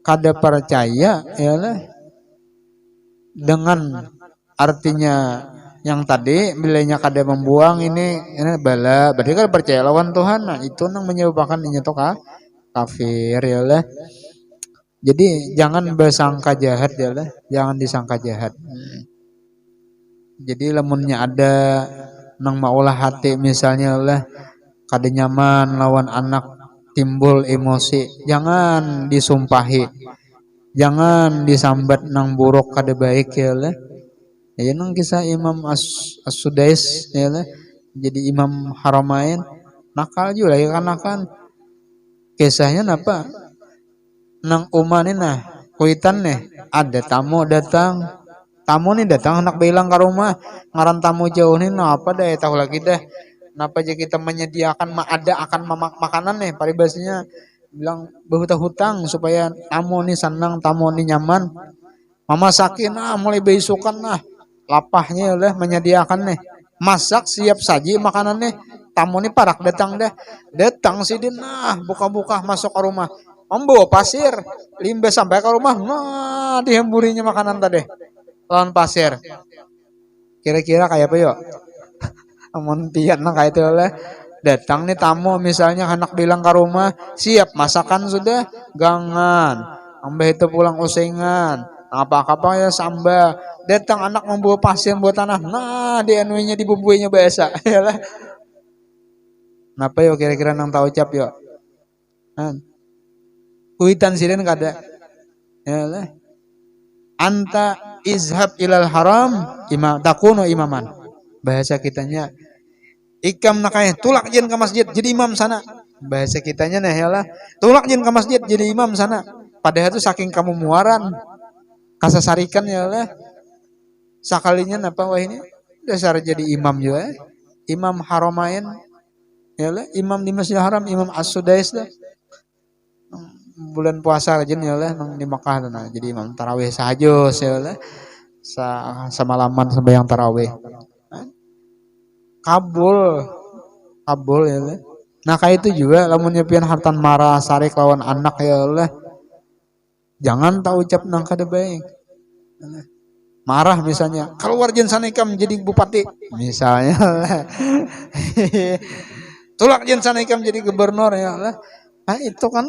kada percaya ya oleh. Dengan artinya yang tadi bilanya kada membuang ini bala berarti kan percaya lawan Tuhan nah itu nang menyebabkan ini tuh kafir ya lah jadi jangan bersangka jahat ya lah jangan disangka jahat jadi lemunnya ada nang maulah hati misalnya lah kada nyaman lawan anak timbul emosi jangan disumpahi jangan disambat nang buruk kada baik ya lah. Ya nang kisah Imam As-Sudais ya lah. Jadi Imam Haramain nakal juga ya kan kisahnya apa? Nang umanin nah kuitan nih ada tamu datang. Tamu nih datang anak bilang ke rumah ngaran tamu jauh nih nah apa dah tahu lagi dah. Kenapa aja kita menyediakan ada akan makanan nih paribasnya bilang berhutang-hutang supaya tamu nih senang, tamu nih nyaman. Mama sakin mulai besukan lapahnya oleh menyediakan nih. Masak siap saji makanan nih. Tamu nih parak datang dah. Datang si din buka-buka masuk ke rumah. Membawa pasir, limba sampai ke rumah. Nah, dihemburinya makanan tadi. Lawan pasir. Kira-kira kayak apa yuk? Amun pian kayak itu oleh datang nih tamu misalnya anak bilang ke rumah siap masakan sudah gangan ambah itu pulang usengan apa-apa ya samba datang anak membawa pasir buat tanah nah di anuinya dibumbuinya biasa ya lah kenapa yo kira-kira nang tahu ucap yo kuitan sirin kada ya lah anta izhab ilal haram imam takunu imaman bahasa kitanya ikam nakaya tulak jen ke masjid jadi imam sana bahasa kitanya nah yalah tulak jen ke masjid jadi imam sana padahal itu saking kamu muaran kasasarikan yalah sakalinya apa wah ini dasar jadi imam juga, imam haramain, ya lah, imam di Masjidil Haram, imam As-Sudais dah. Bulan puasa rajin ya lah di Makkah nah, jadi imam tarawih saja ya lah. Semalaman sembahyang tarawih. Kabul, kabul ya lah. Nah kayak itu juga lamun nyepian hartan marah sarik lawan anak ya Allah. Jangan tak ucap nang kada baik. Marah misalnya, keluar jen sanikam jadi bupati misalnya. Tulak jen sanikam jadi gubernur ya Allah. Nah itu kan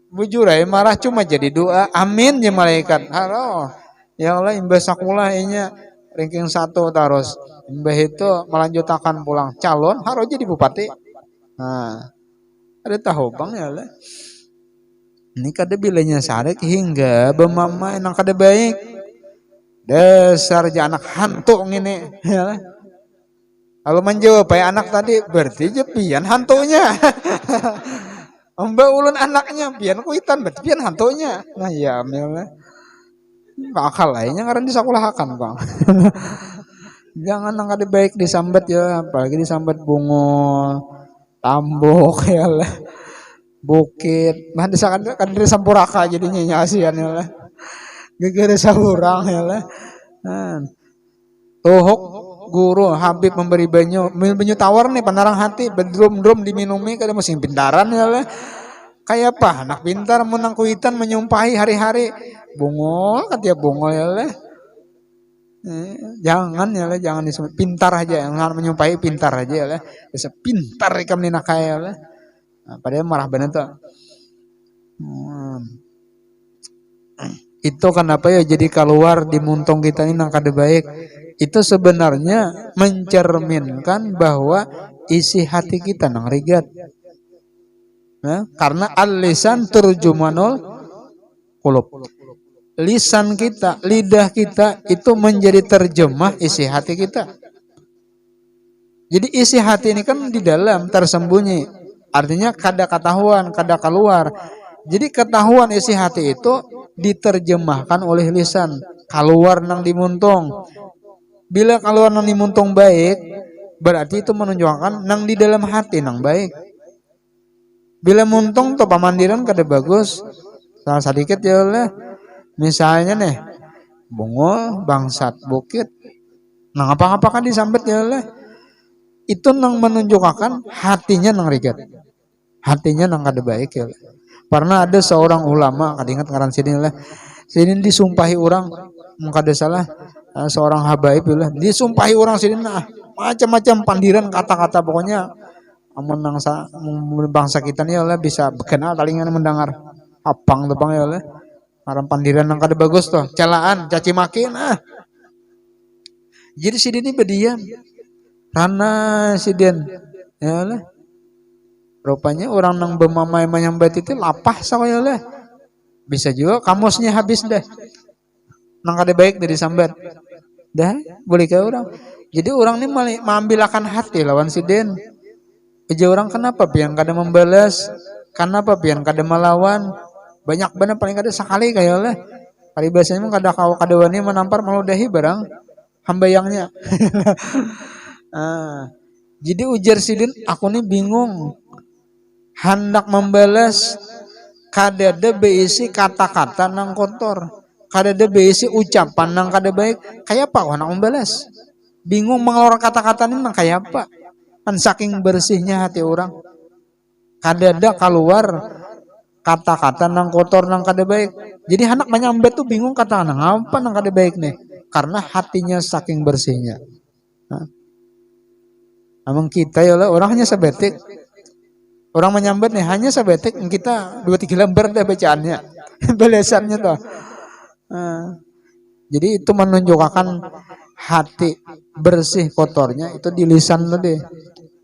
bujur ya marah cuma jadi doa. Amin ya malaikat. Halo. Ya Allah imbah sakulah inya ranking 1 terus. Imbah itu melanjutkan pulang calon harus jadi bupati. Nah, ada tahu bang ya Allah. Ini kada bilanya sarek hingga bemama enang kada baik. Dasar aja anak hantu ini. Ya. Kalau menjawab ya anak tadi berarti je pian hantunya. Mbak ulun anaknya pian kuitan berarti pian hantunya. Nah ya misalnya. Bakal lainnya karena disekolahakan bang. Jangan nang kada baik disambat ya, apalagi disambat bungo, tambok ya lah. Bukit, mah disakan kan dari sampuraka jadinya nyasian ya lah. Gegere sahurang ya lah. Tuhuk guru Habib memberi banyu tawar nih panarang hati bedrum-drum diminumi kada musim pindaran ya lah. Kayak apa anak pintar menang kuitan menyumpahi hari-hari bungol kan tiap bungol ya lah. Jangan ya lah jangan disebut pintar aja yang menyumpahi pintar aja ya lah. Bisa pintar ikam ni nakaya lah. Nah, padahal marah bener tuh. Itu kenapa ya jadi keluar di muntung kita ini nang kada baik. Itu sebenarnya mencerminkan bahwa isi hati kita nang rigat. Nah, karena al-lisan turjumanul qulub. Lisan kita, lidah kita itu menjadi terjemah isi hati kita. Jadi isi hati ini kan di dalam tersembunyi. Artinya kada ketahuan, kada keluar. Jadi ketahuan isi hati itu diterjemahkan oleh lisan, keluar nang dimuntung. Bila keluar nang dimuntung baik, berarti itu menunjukkan nang di dalam hati nang baik. Bila muntung tuh pamandiran kada bagus, salah sedikit ya lah. Misalnya nih, bungo, bangsat, bukit, nang apa-apa kan disambat ya lah. Itu nang menunjukkan hatinya nang rigat, hatinya nang kada baik ya lah. Pernah ada seorang ulama, kada ingat ngaran sini lah. Sini disumpahi orang, kada salah, seorang habaib lah. Disumpahi orang sini nah, macam-macam pandiran kata-kata pokoknya amun nangsa bangsa kita ni lah bisa berkenal talingan mendengar apang tepang ya lah. Aram pandiran nang kada bagus tuh, celaan, caci maki nah. Jadi si ini berdiam. Rana si Den, ya lah. Rupanya orang nang bemamai menyambat itu lapah saya lah. Bisa juga kamusnya habis dah. Nang kada baik dari sambat. Dah, boleh ke orang. Jadi orang ni mengambilkan hati lawan si Den. Aja orang kenapa pian kada membalas? Kenapa pian kada melawan? Banyak benar paling kada sekali kayak lah. Kali biasanya kada kada wani menampar meludahi barang hambayangnya. Jadi ujar si Den, aku ni bingung. Hendak membalas kadada beisi kata-kata nang kotor, kadada beisi ucapan nang kada baik. Kayak apa hendak membalas? Bingung mengeluarkan kata-kata ini nang kayak apa? Kan saking bersihnya hati orang. Kadada keluar kata-kata nang kotor nang kada baik. Jadi hendak menyambat tuh bingung kata nang apa nang kada baik nih. Karena hatinya saking bersihnya. Emang kita ya lah orangnya sebetik. Orang menyambat nih hanya sebetik kita 2-3 lembar dah bacaannya. Balasannya tuh. Jadi itu menunjukkan hati bersih kotornya itu di lisan tadi.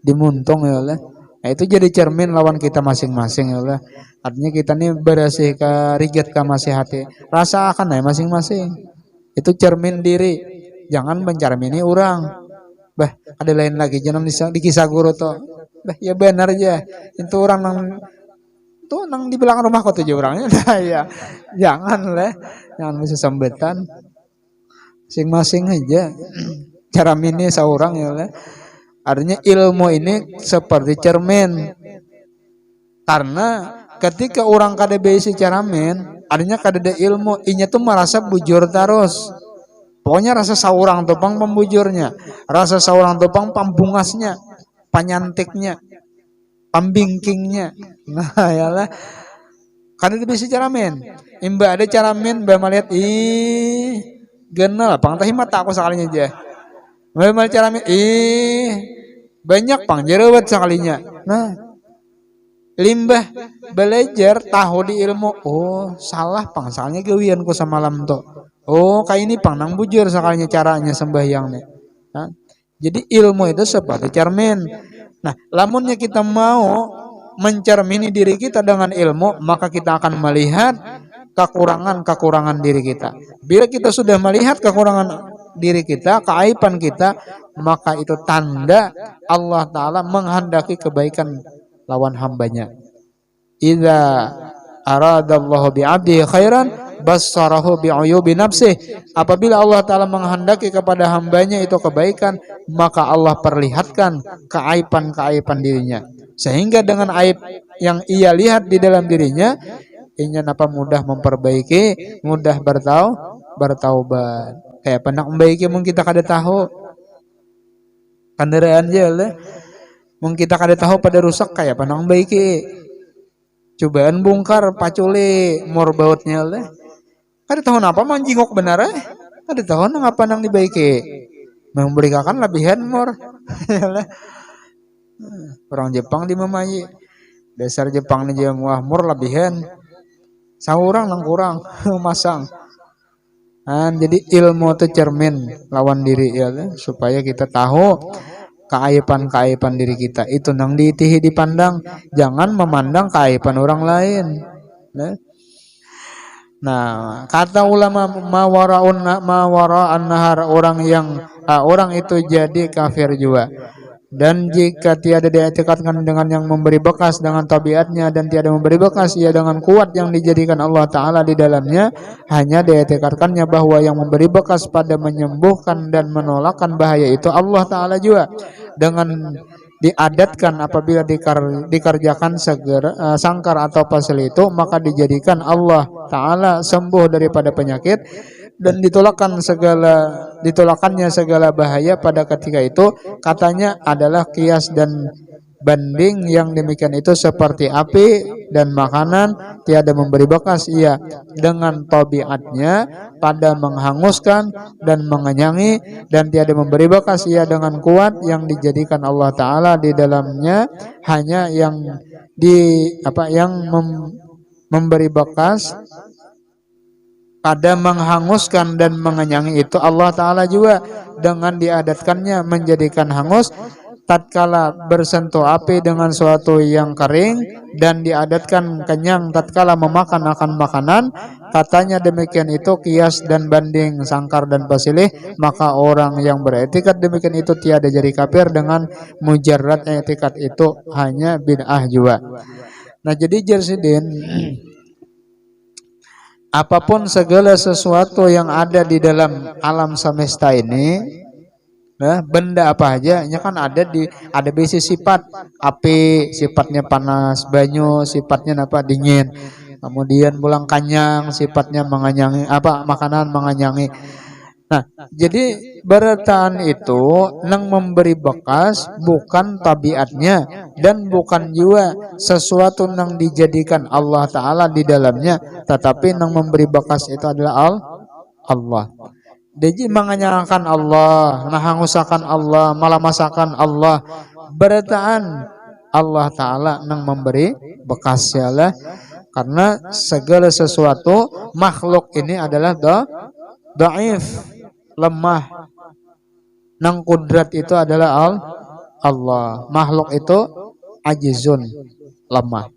Di muntung ya Allah. Nah, itu jadi cermin lawan kita masing-masing ya Allah. Artinya kita nih bersih ke rigat ke masih hati. Rasakan ya masing-masing. Itu cermin diri. Jangan mencermini orang. Bah, ada lain lagi jangan di kisah guru tuh. Bah, ya benar aja. Itu orang nang di belakang rumah kok tuh orangnya. Nah, ya. Jangan lah. Jangan bisa sambetan. Masing-masing aja. Cermin ini seorang ya Allah. Artinya ilmu ini seperti cermin. Karena ketika orang kada besi cermin, artinya kada ada ilmu, inya tuh merasa bujur terus. Pokoknya rasa seorang topang pembujurnya, rasa seorang topang pambungasnya, panyantiknya, pambingkingnya. Nah, yalah. Kada ada besi cermin. Imba ada cermin, mbak melihat genel, pang tahi mata aku sekalinya aja. Mbak cermin, banyak pang jerawat sekalinya. Nah, limbah belajar tahu di ilmu, oh salah pang soalnya gawian ku semalam tuh, oh kayak ini pang nang bujur sekalinya caranya sembahyangnya. Nah, jadi ilmu itu seperti cermin. Nah, lamunnya kita mau mencermini diri kita dengan ilmu, maka kita akan melihat kekurangan-kekurangan diri kita. Bila kita sudah melihat kekurangan diri kita, keaiban kita, maka itu tanda Allah Ta'ala menghendaki kebaikan lawan hambanya. Idza aradallahu bi'abdihi khairan bassarahu bi'uyubi nafsih. Apabila Allah Ta'ala menghendaki kepada hambanya itu kebaikan, maka Allah perlihatkan keaiban-keaiban dirinya. Sehingga dengan aib yang ia lihat di dalam dirinya, inya napa mudah memperbaiki, mudah bertaubat. Kayak pendak membaiki mungkin kita kada tahu. Kendaraan aja lah. Mungkin kita kada tahu pada rusak kayak panang baiki. Cobaan bongkar paculi mor bautnya lah. Kada tahu apa manjingok benar eh. Kada tahu ngapa nang dibaiki. Memberikan lebihan mor. Orang Jepang di mamayi. Dasar Jepang ni jeung wah mor lebihan. Saurang nang kurang masang. Jadi ilmu itu cermin lawan diri ya, supaya kita tahu keaiban-keaiban diri kita itu nang diitihi dipandang, jangan memandang keaiban orang lain. Nah, kata ulama mawara'an nahar, orang itu jadi kafir juga. Dan jika tiada diikatkan dengan yang memberi bekas dengan tabiatnya, dan tiada memberi bekas ia dengan kuat yang dijadikan Allah Ta'ala di dalamnya, hanya diikatkannya bahwa yang memberi bekas pada menyembuhkan dan menolakkan bahaya itu Allah Ta'ala juga. Dengan diadatkan apabila dikerjakan segera sangkar atau pasal itu, maka dijadikan Allah Ta'ala sembuh daripada penyakit, dan ditolakkannya segala bahaya pada ketika itu. Katanya adalah kias dan banding yang demikian itu seperti api dan makanan, tiada memberi bekas ia dengan tabiatnya pada menghanguskan dan mengenyangi, dan tiada memberi bekas ia dengan kuat yang dijadikan Allah Ta'ala di dalamnya, hanya yang memberi bekas pada menghanguskan dan mengenyangi itu Allah Ta'ala juga, dengan diadatkannya menjadikan hangus tatkala bersentuh api dengan suatu yang kering, dan diadatkan kenyang tatkala memakan akan makanan. Katanya demikian itu kias dan banding sangkar dan pasilih, maka orang yang beretikat demikian itu tiada jadi kafir dengan mujarrad etikat itu, hanya bid'ah juga. Nah, jadi jersidin, apapun segala sesuatu yang ada di dalam alam semesta ini, nah, benda apa aja, nya kan ada bisi sifat. Api sifatnya panas, banyu sifatnya dingin. Kemudian bulang kanyang sifatnya mengenyangi, makanan mengenyangi. Nah, jadi bertaan itu nang memberi bekas bukan tabiatnya, dan bukan juga sesuatu nang dijadikan Allah Ta'ala di dalamnya, tetapi nang memberi bekas itu adalah Allah. Jadi mengenyangkan Allah, nahangusakan Allah, malah masakan Allah. Bertaan Allah Ta'ala nang memberi bekas ya lah. Karena segala sesuatu makhluk ini adalah dhaif, lemah. Nang kudrat itu adalah Allah. Makhluk itu ajizun, lemah.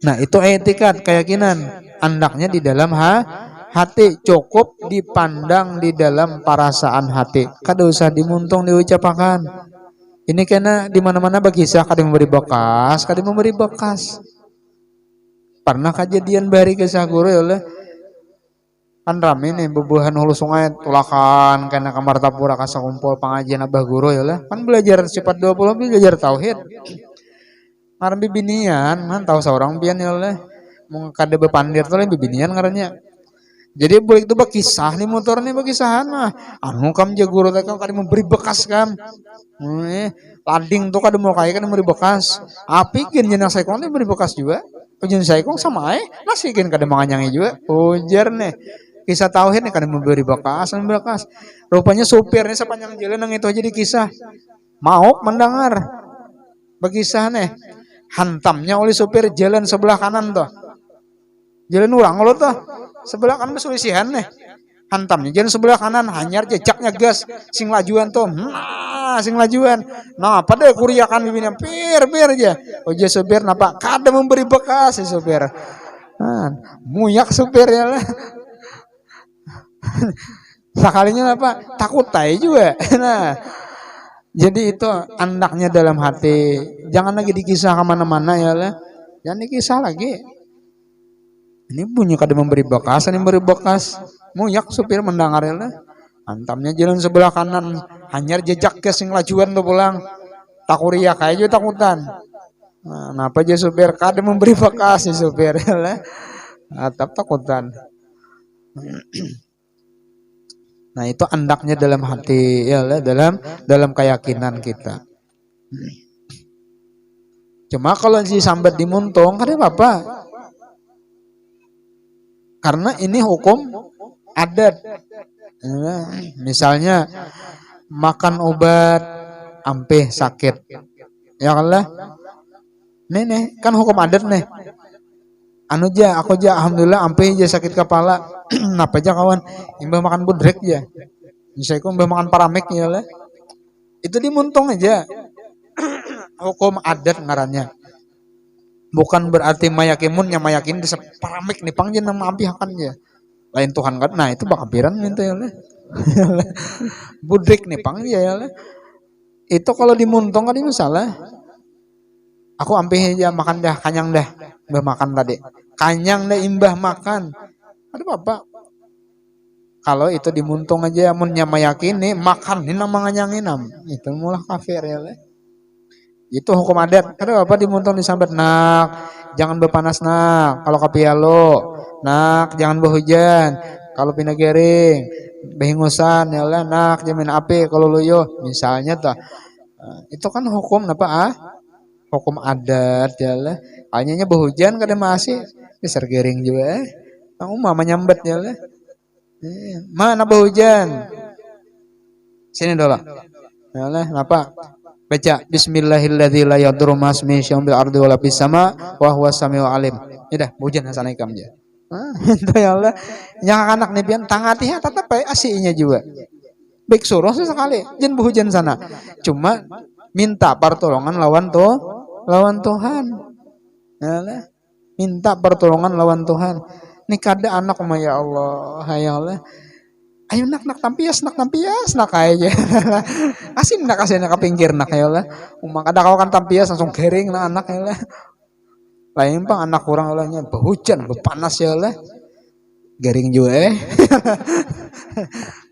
Nah, itu etikat, keyakinan andaknya di dalam hati, cukup dipandang di dalam perasaan hati. Kada usah dimuntung diucapakan. Ini karena di mana-mana berkisah kada memberi bekas. Pernah kejadian bari kisah guru ya Allah. Kan rame nih bebuhan hulu sungai tulakan karena kamar tapura kasa kumpul pengajian abah guru ya lah. Kan belajar sifat 20 belajar tauhid. Ngaran bibinian, man tahu seorang pian ya lah. Mau kada bepandir tuh bibinian ngarannya. Jadi boleh itu kisah nih motor nih kisahan mah. Anu kam jaguru teh kam kada memberi bekas kam. Lading tuh kada mau kayak kan memberi bekas. Api kan jenang saikong nih beri bekas juga. Ujian saikong sama nasikin kada manganyangi juga. Ujar nih. Kisah tauhid nih kada memberi bekas. Rupanya supir nih sepanjang jalan yang itu aja di kisah. Mau mendengar. Berkisah nih. Hantamnya oleh supir jalan sebelah kanan tuh. Jalan urang lo tuh. Sebelah kanan berselisihan nih. Hantamnya jalan sebelah kanan hanyar jejaknya gas sing lajuan tuh. Sing lajuan. Nah, pada kuriakan bibirnya pir aja. Ojo supir napa kada memberi bekas si supir. Muyak supir ya lah. Sekalinya apa? Takut tai juga. Nah, jadi itu anaknya dalam hati. Jangan lagi dikisah kemana-mana ya lah. Jangan dikisah lagi. Ini bunyi kada memberi bekas, ini memberi bekas. Muyak supir mendengar ya lah. Hantamnya jalan sebelah kanan, hanyar jejak ke sing lajuan tuh pulang. Takuriak aja takutan. Nah, kenapa aja supir kada memberi bekas si supir ya lah. Atap takutan. Nah itu andaknya dalam hati ya lah, dalam keyakinan kita. Cuma kalau si sambat dimuntung kada apa-apa. Karena ini hukum adat. Misalnya makan obat ampeh sakit. Ya kan lah. Nih kan hukum adat nih. Anu aja aku aja alhamdulillah ampeh aja sakit kepala. Napa aja kawan? Imbah makan budrek aja. Misalnya aku imbah makan paramek ya lah. Itu dimuntung aja. Hukum adat ngarannya. Bukan berarti mayakimunnya mayakin di paramek nih pangjen nama ampihakan aja. Lain Tuhan kan. Nah, itu bakapiran itu ya lah. Budrek nih pang ya lah. Itu kalau dimuntung kan ini masalah. Aku ampih aja makan dah, kanyang dah. Imbah makan tadi. Kanyang dah imbah makan. Ada apa? Kalau itu dimuntung aja munnya mayakini makan ini nama nganyangin itu mulah kafir ya lah. Itu hukum adat. Ada apa dimuntung disambat nak, jangan berpanas nak. Kalau kapialo, nak jangan berhujan. Kalau pindah gering, behingusan ya lah nak jamin api kalau loyo misalnya tuh. Itu kan hukum apa hukum adat ya lah. Hanya berhujan kada masih besar gering juga. Ang mama nyambat ya lah. Mana berhujan? Sini dulu. Ya lah, apa? Baca bismillahilladzi la yadurru ma ismihi syai'un bil ardi wala fis sama wa huwas samiul alim. Ya dah, hujan hasanai kam je. Itu ya Allah. Yang anak nih pian tangati tetap asihnya juga. Baik suruh sesekali jen berhujan sana. Cuma minta pertolongan lawan Tuhan. Ya Allah. Minta pertolongan lawan Tuhan. Ini kada anak mah ya Allah, ya Allah. Ayo nak tampias nak aja. Asin nak asin nak pinggir nak ya lah. Umang ada kau kan tampias langsung kering nak anak ya lah. Lain pang anak kurang olehnya berhujan berpanas ya lah. Garing juga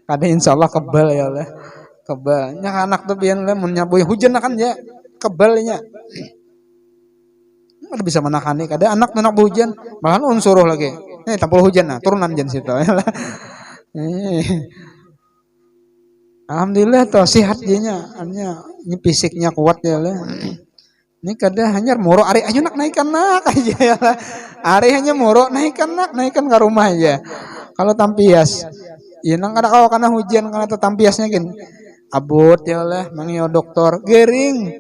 Kada insyaallah kebal ya lah. Kebal. Nya anak tuh pian lah mun nyaboy hujan akan ya kebalnya. Kada bisa menakani kada anak berhujan malahan unsuruh lagi. Tampil hujan nah turunan jan situ ya lah. Alhamdulillah toh sehat dianya, artinya ini fisiknya kuat ya lah. Ini kada hanya moro ari ayo nak naikkan nak aja ya lah. Ari hanya moro naikkan ke rumah aja. Kalau tampias, ya nang kada kau karena hujan karena tampiasnya gin. Abot ya lah, mangio dokter gering.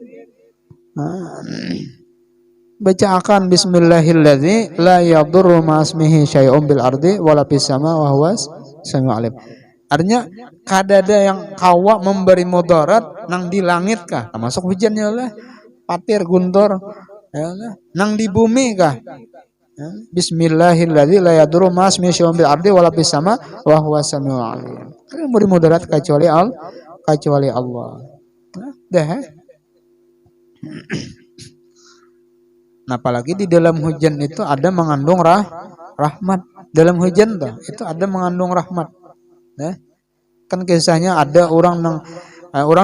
Bacakan bismillahilladzi la yadurru ma ismihi syai'un bil ardi wala fis sama wa huwas samiul alim. Artinya kada ada yang kawa memberi mudarat nang di langit kah? Termasuk hujannya lah, patir guntur ya lah. Nang di bumi kah? Ya. Bismillahilladzi la yadurru ma ismihi syai'un bil ardi wala fis sama wa huwas samiul alim. Kada memberi mudarat kecuali Allah. Dah. Nah, apalagi di dalam hujan itu ada mengandung rahmat. dalam hujan tuh itu ada mengandung rahmat. Nah, kan kisahnya ada orang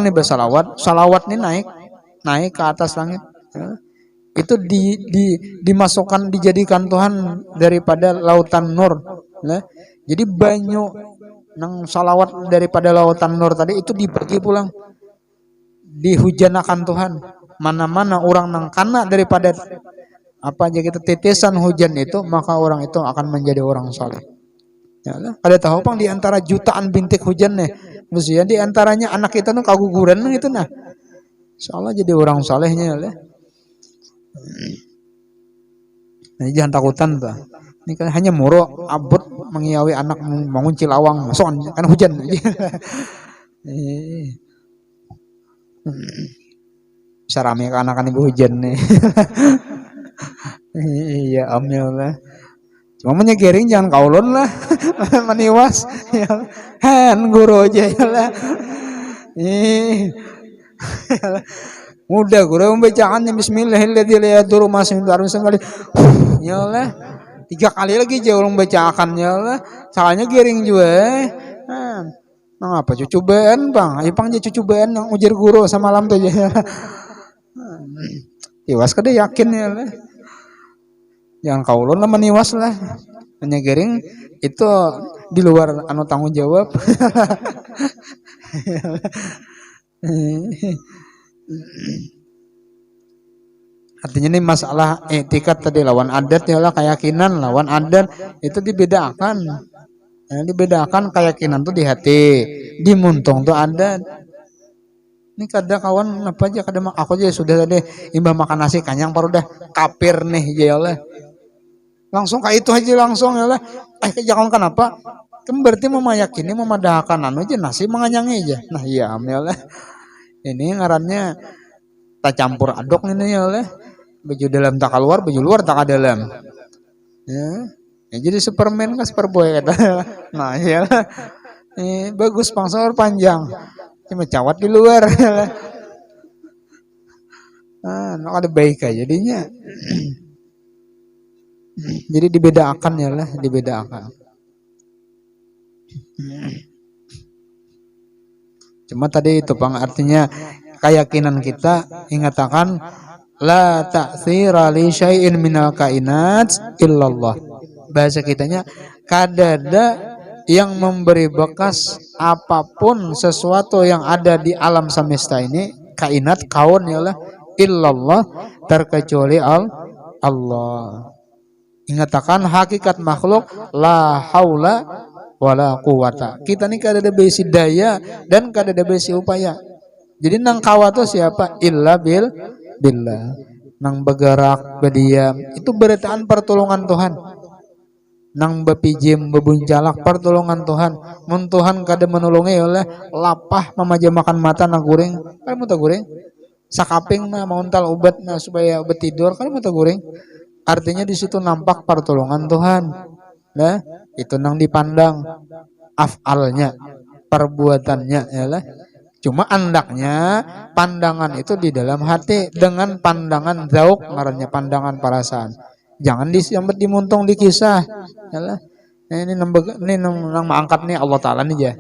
nih bersalawat, salawat nih naik naik ke atas langit. Ya. Itu dimasukkan dijadikan Tuhan daripada lautan nur. Ya. Jadi banyak nang salawat daripada lautan nur tadi itu dibagi pulang, dihujanakan Tuhan. Mana-mana orang nang kana daripada apa aja kita tetesan hujan itu, maka orang itu akan menjadi orang saleh. Ya, ada tahu pang di antara jutaan bintik hujan nih, maksudnya di antaranya anak kita tuh kaguguran gitu nah, insyaallah jadi orang salehnya ya. Nah, jangan takutan tuh. Ini kan hanya muro abut mengiawi anak bangun cilawang, masuk kan hujan. Bisa rame ke anak-anak ibu hujan nih. Iya amil lah. Cuma menyegering jangan kaulon lah. Maniwas. Han guru aja ya lah. Mudah guru membacaannya bismillahirrahmanirrahim la yadurru ma ismihi sekali. Ya Allah. 3 kali lagi aja orang bacakannya lah. Soalnya giring juga. Nah, apa cucubaan bang? Ayo pang aja cucubaan yang ujar guru semalam tuh aja. Iwas kada yakin ya lah. Jangan kaulon lah meniwas lah. Menyegiring itu di luar anu tanggung jawab. Artinya ini masalah etikat tadi lawan adat ya lah, keyakinan lawan adat itu dibedakan. Dibedakan keyakinan tuh di hati, di muntung tuh adat. Ini kada kawan apa aja kada aku aja sudah tadi imbah makan nasi kanyang baru dah kafir nih ya Allah. Langsung kayak itu aja langsung ya lah. Jangan kenapa? Kan berarti memayakini memadahkan anu aja nasi menganyangi aja. Nah iya ya Allah. Ini ngarannya tak campur aduk ini ya Allah. Baju dalam tak keluar, baju luar tak dalam. Ya jadi Superman kan Superboy kata. Nah ya lah. Bagus pangsor panjang. Cuma cawat di luar ya lah. Nah, ada baik aja jadinya. Jadi dibedakan ya lah, dibedakan. Cuma tadi itu bang artinya keyakinan kita ingatakan la ta'thira li syai'in minal kainat illallah. Bahasa kitanya kadada yang memberi bekas apapun sesuatu yang ada di alam semesta ini, kainat kaun ya lah, illallah terkecuali Allah. Ingatakan hakikat makhluk la haula wala quwata. Kita nih kada ada besi daya dan kada ada besi upaya. Jadi nang kawa tuh siapa? Illa billah. Nang bergerak, berdiam itu beritaan pertolongan Tuhan. Nang bepijim, bebuncalak pertolongan Tuhan. Mun Tuhan kada menolongi oleh lapah memajamakan mata na guring. Kan muta guring. Sakaping mah mauntal obat na supaya obat tidur kan muta guring. Artinya di situ nampak pertolongan Tuhan. Nah, itu nang dipandang afalnya, perbuatannya ya lah. Cuma andaknya pandangan itu di dalam hati dengan pandangan zauk, ngarannya pandangan perasaan. Jangan disambet dimuntung di kisah. Ya lah. Ini nang mangkat nih Allah Taala nih ya.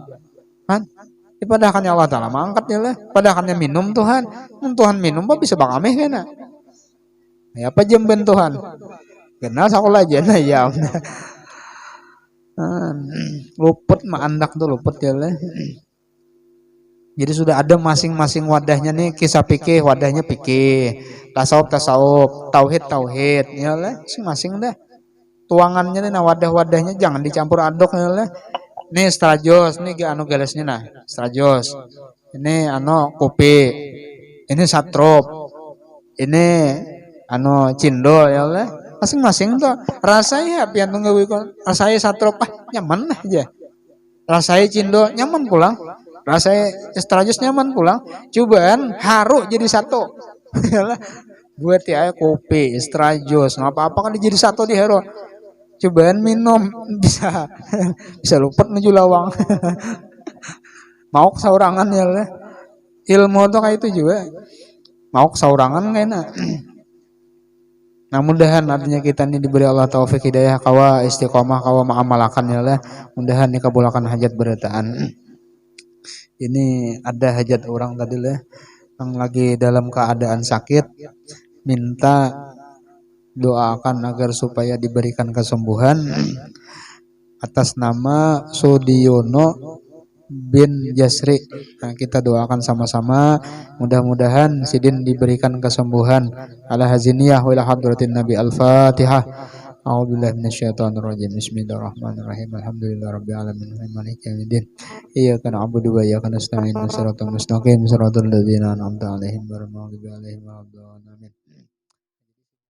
Kan? Padahalnya Allah Taala mangkat ya lah. Padahalnya minum Tuhan. Tuhan minum apa bisa bangameh kana. Ya apa jemben Tuhan? Kenal sakola aja nah ya. Luput mah andak tuh luput ya lah. Jadi sudah ada masing-masing wadahnya nih, kisah fikih wadahnya fikih, tasawuf tauhid ya lah, masing-masing dah. Tuangannya nih nah wadah-wadahnya jangan dicampur aduk ya lah. Nih strajos, nih anu galesnya nah, strajos. Ini anu kopi. Ini satrop. Ini anu cindol ya lah. Masing-masing tuh rasanya pian tunggu rasanya satrop nyaman aja. Rasanya cindol nyaman pulang. Rasanya estrajus nyaman pulang. Cobaan haru jadi satu. Buat ya kopi, estrajus, nggak apa-apa kan jadi satu di hero. Cobaan minum bisa luput menuju lawang. Mau kesaurangan ya lah. Ilmu tuh kayak itu juga. Mau kesaurangan nggak enak. Nah, mudahan artinya kita ini diberi Allah taufik hidayah kawa istiqomah kawa mengamalkan ya Allah. Mudahan dikabulkan hajat berataan. Ini ada hajat orang tadi lah yang lagi dalam keadaan sakit, minta doakan agar supaya diberikan kesembuhan atas nama Sudiono bin Jasri. Nah, kita doakan sama-sama mudah-mudahan Sidin diberikan kesembuhan ala haziniyah wa ila hadratin Nabi Al-Fatihah. A'udzubillahi minasyaitonirrajim. Bismillahirrahmanirrahim. Alhamdulillahirabbil alamin. Maliki yaumiddin. Iyyaka na'budu wa iyyaka nasta'in. Shiratal mustaqim. Shiratal ladzina an'amta 'alaihim ghairil maghdubi 'alaihim waladdallin.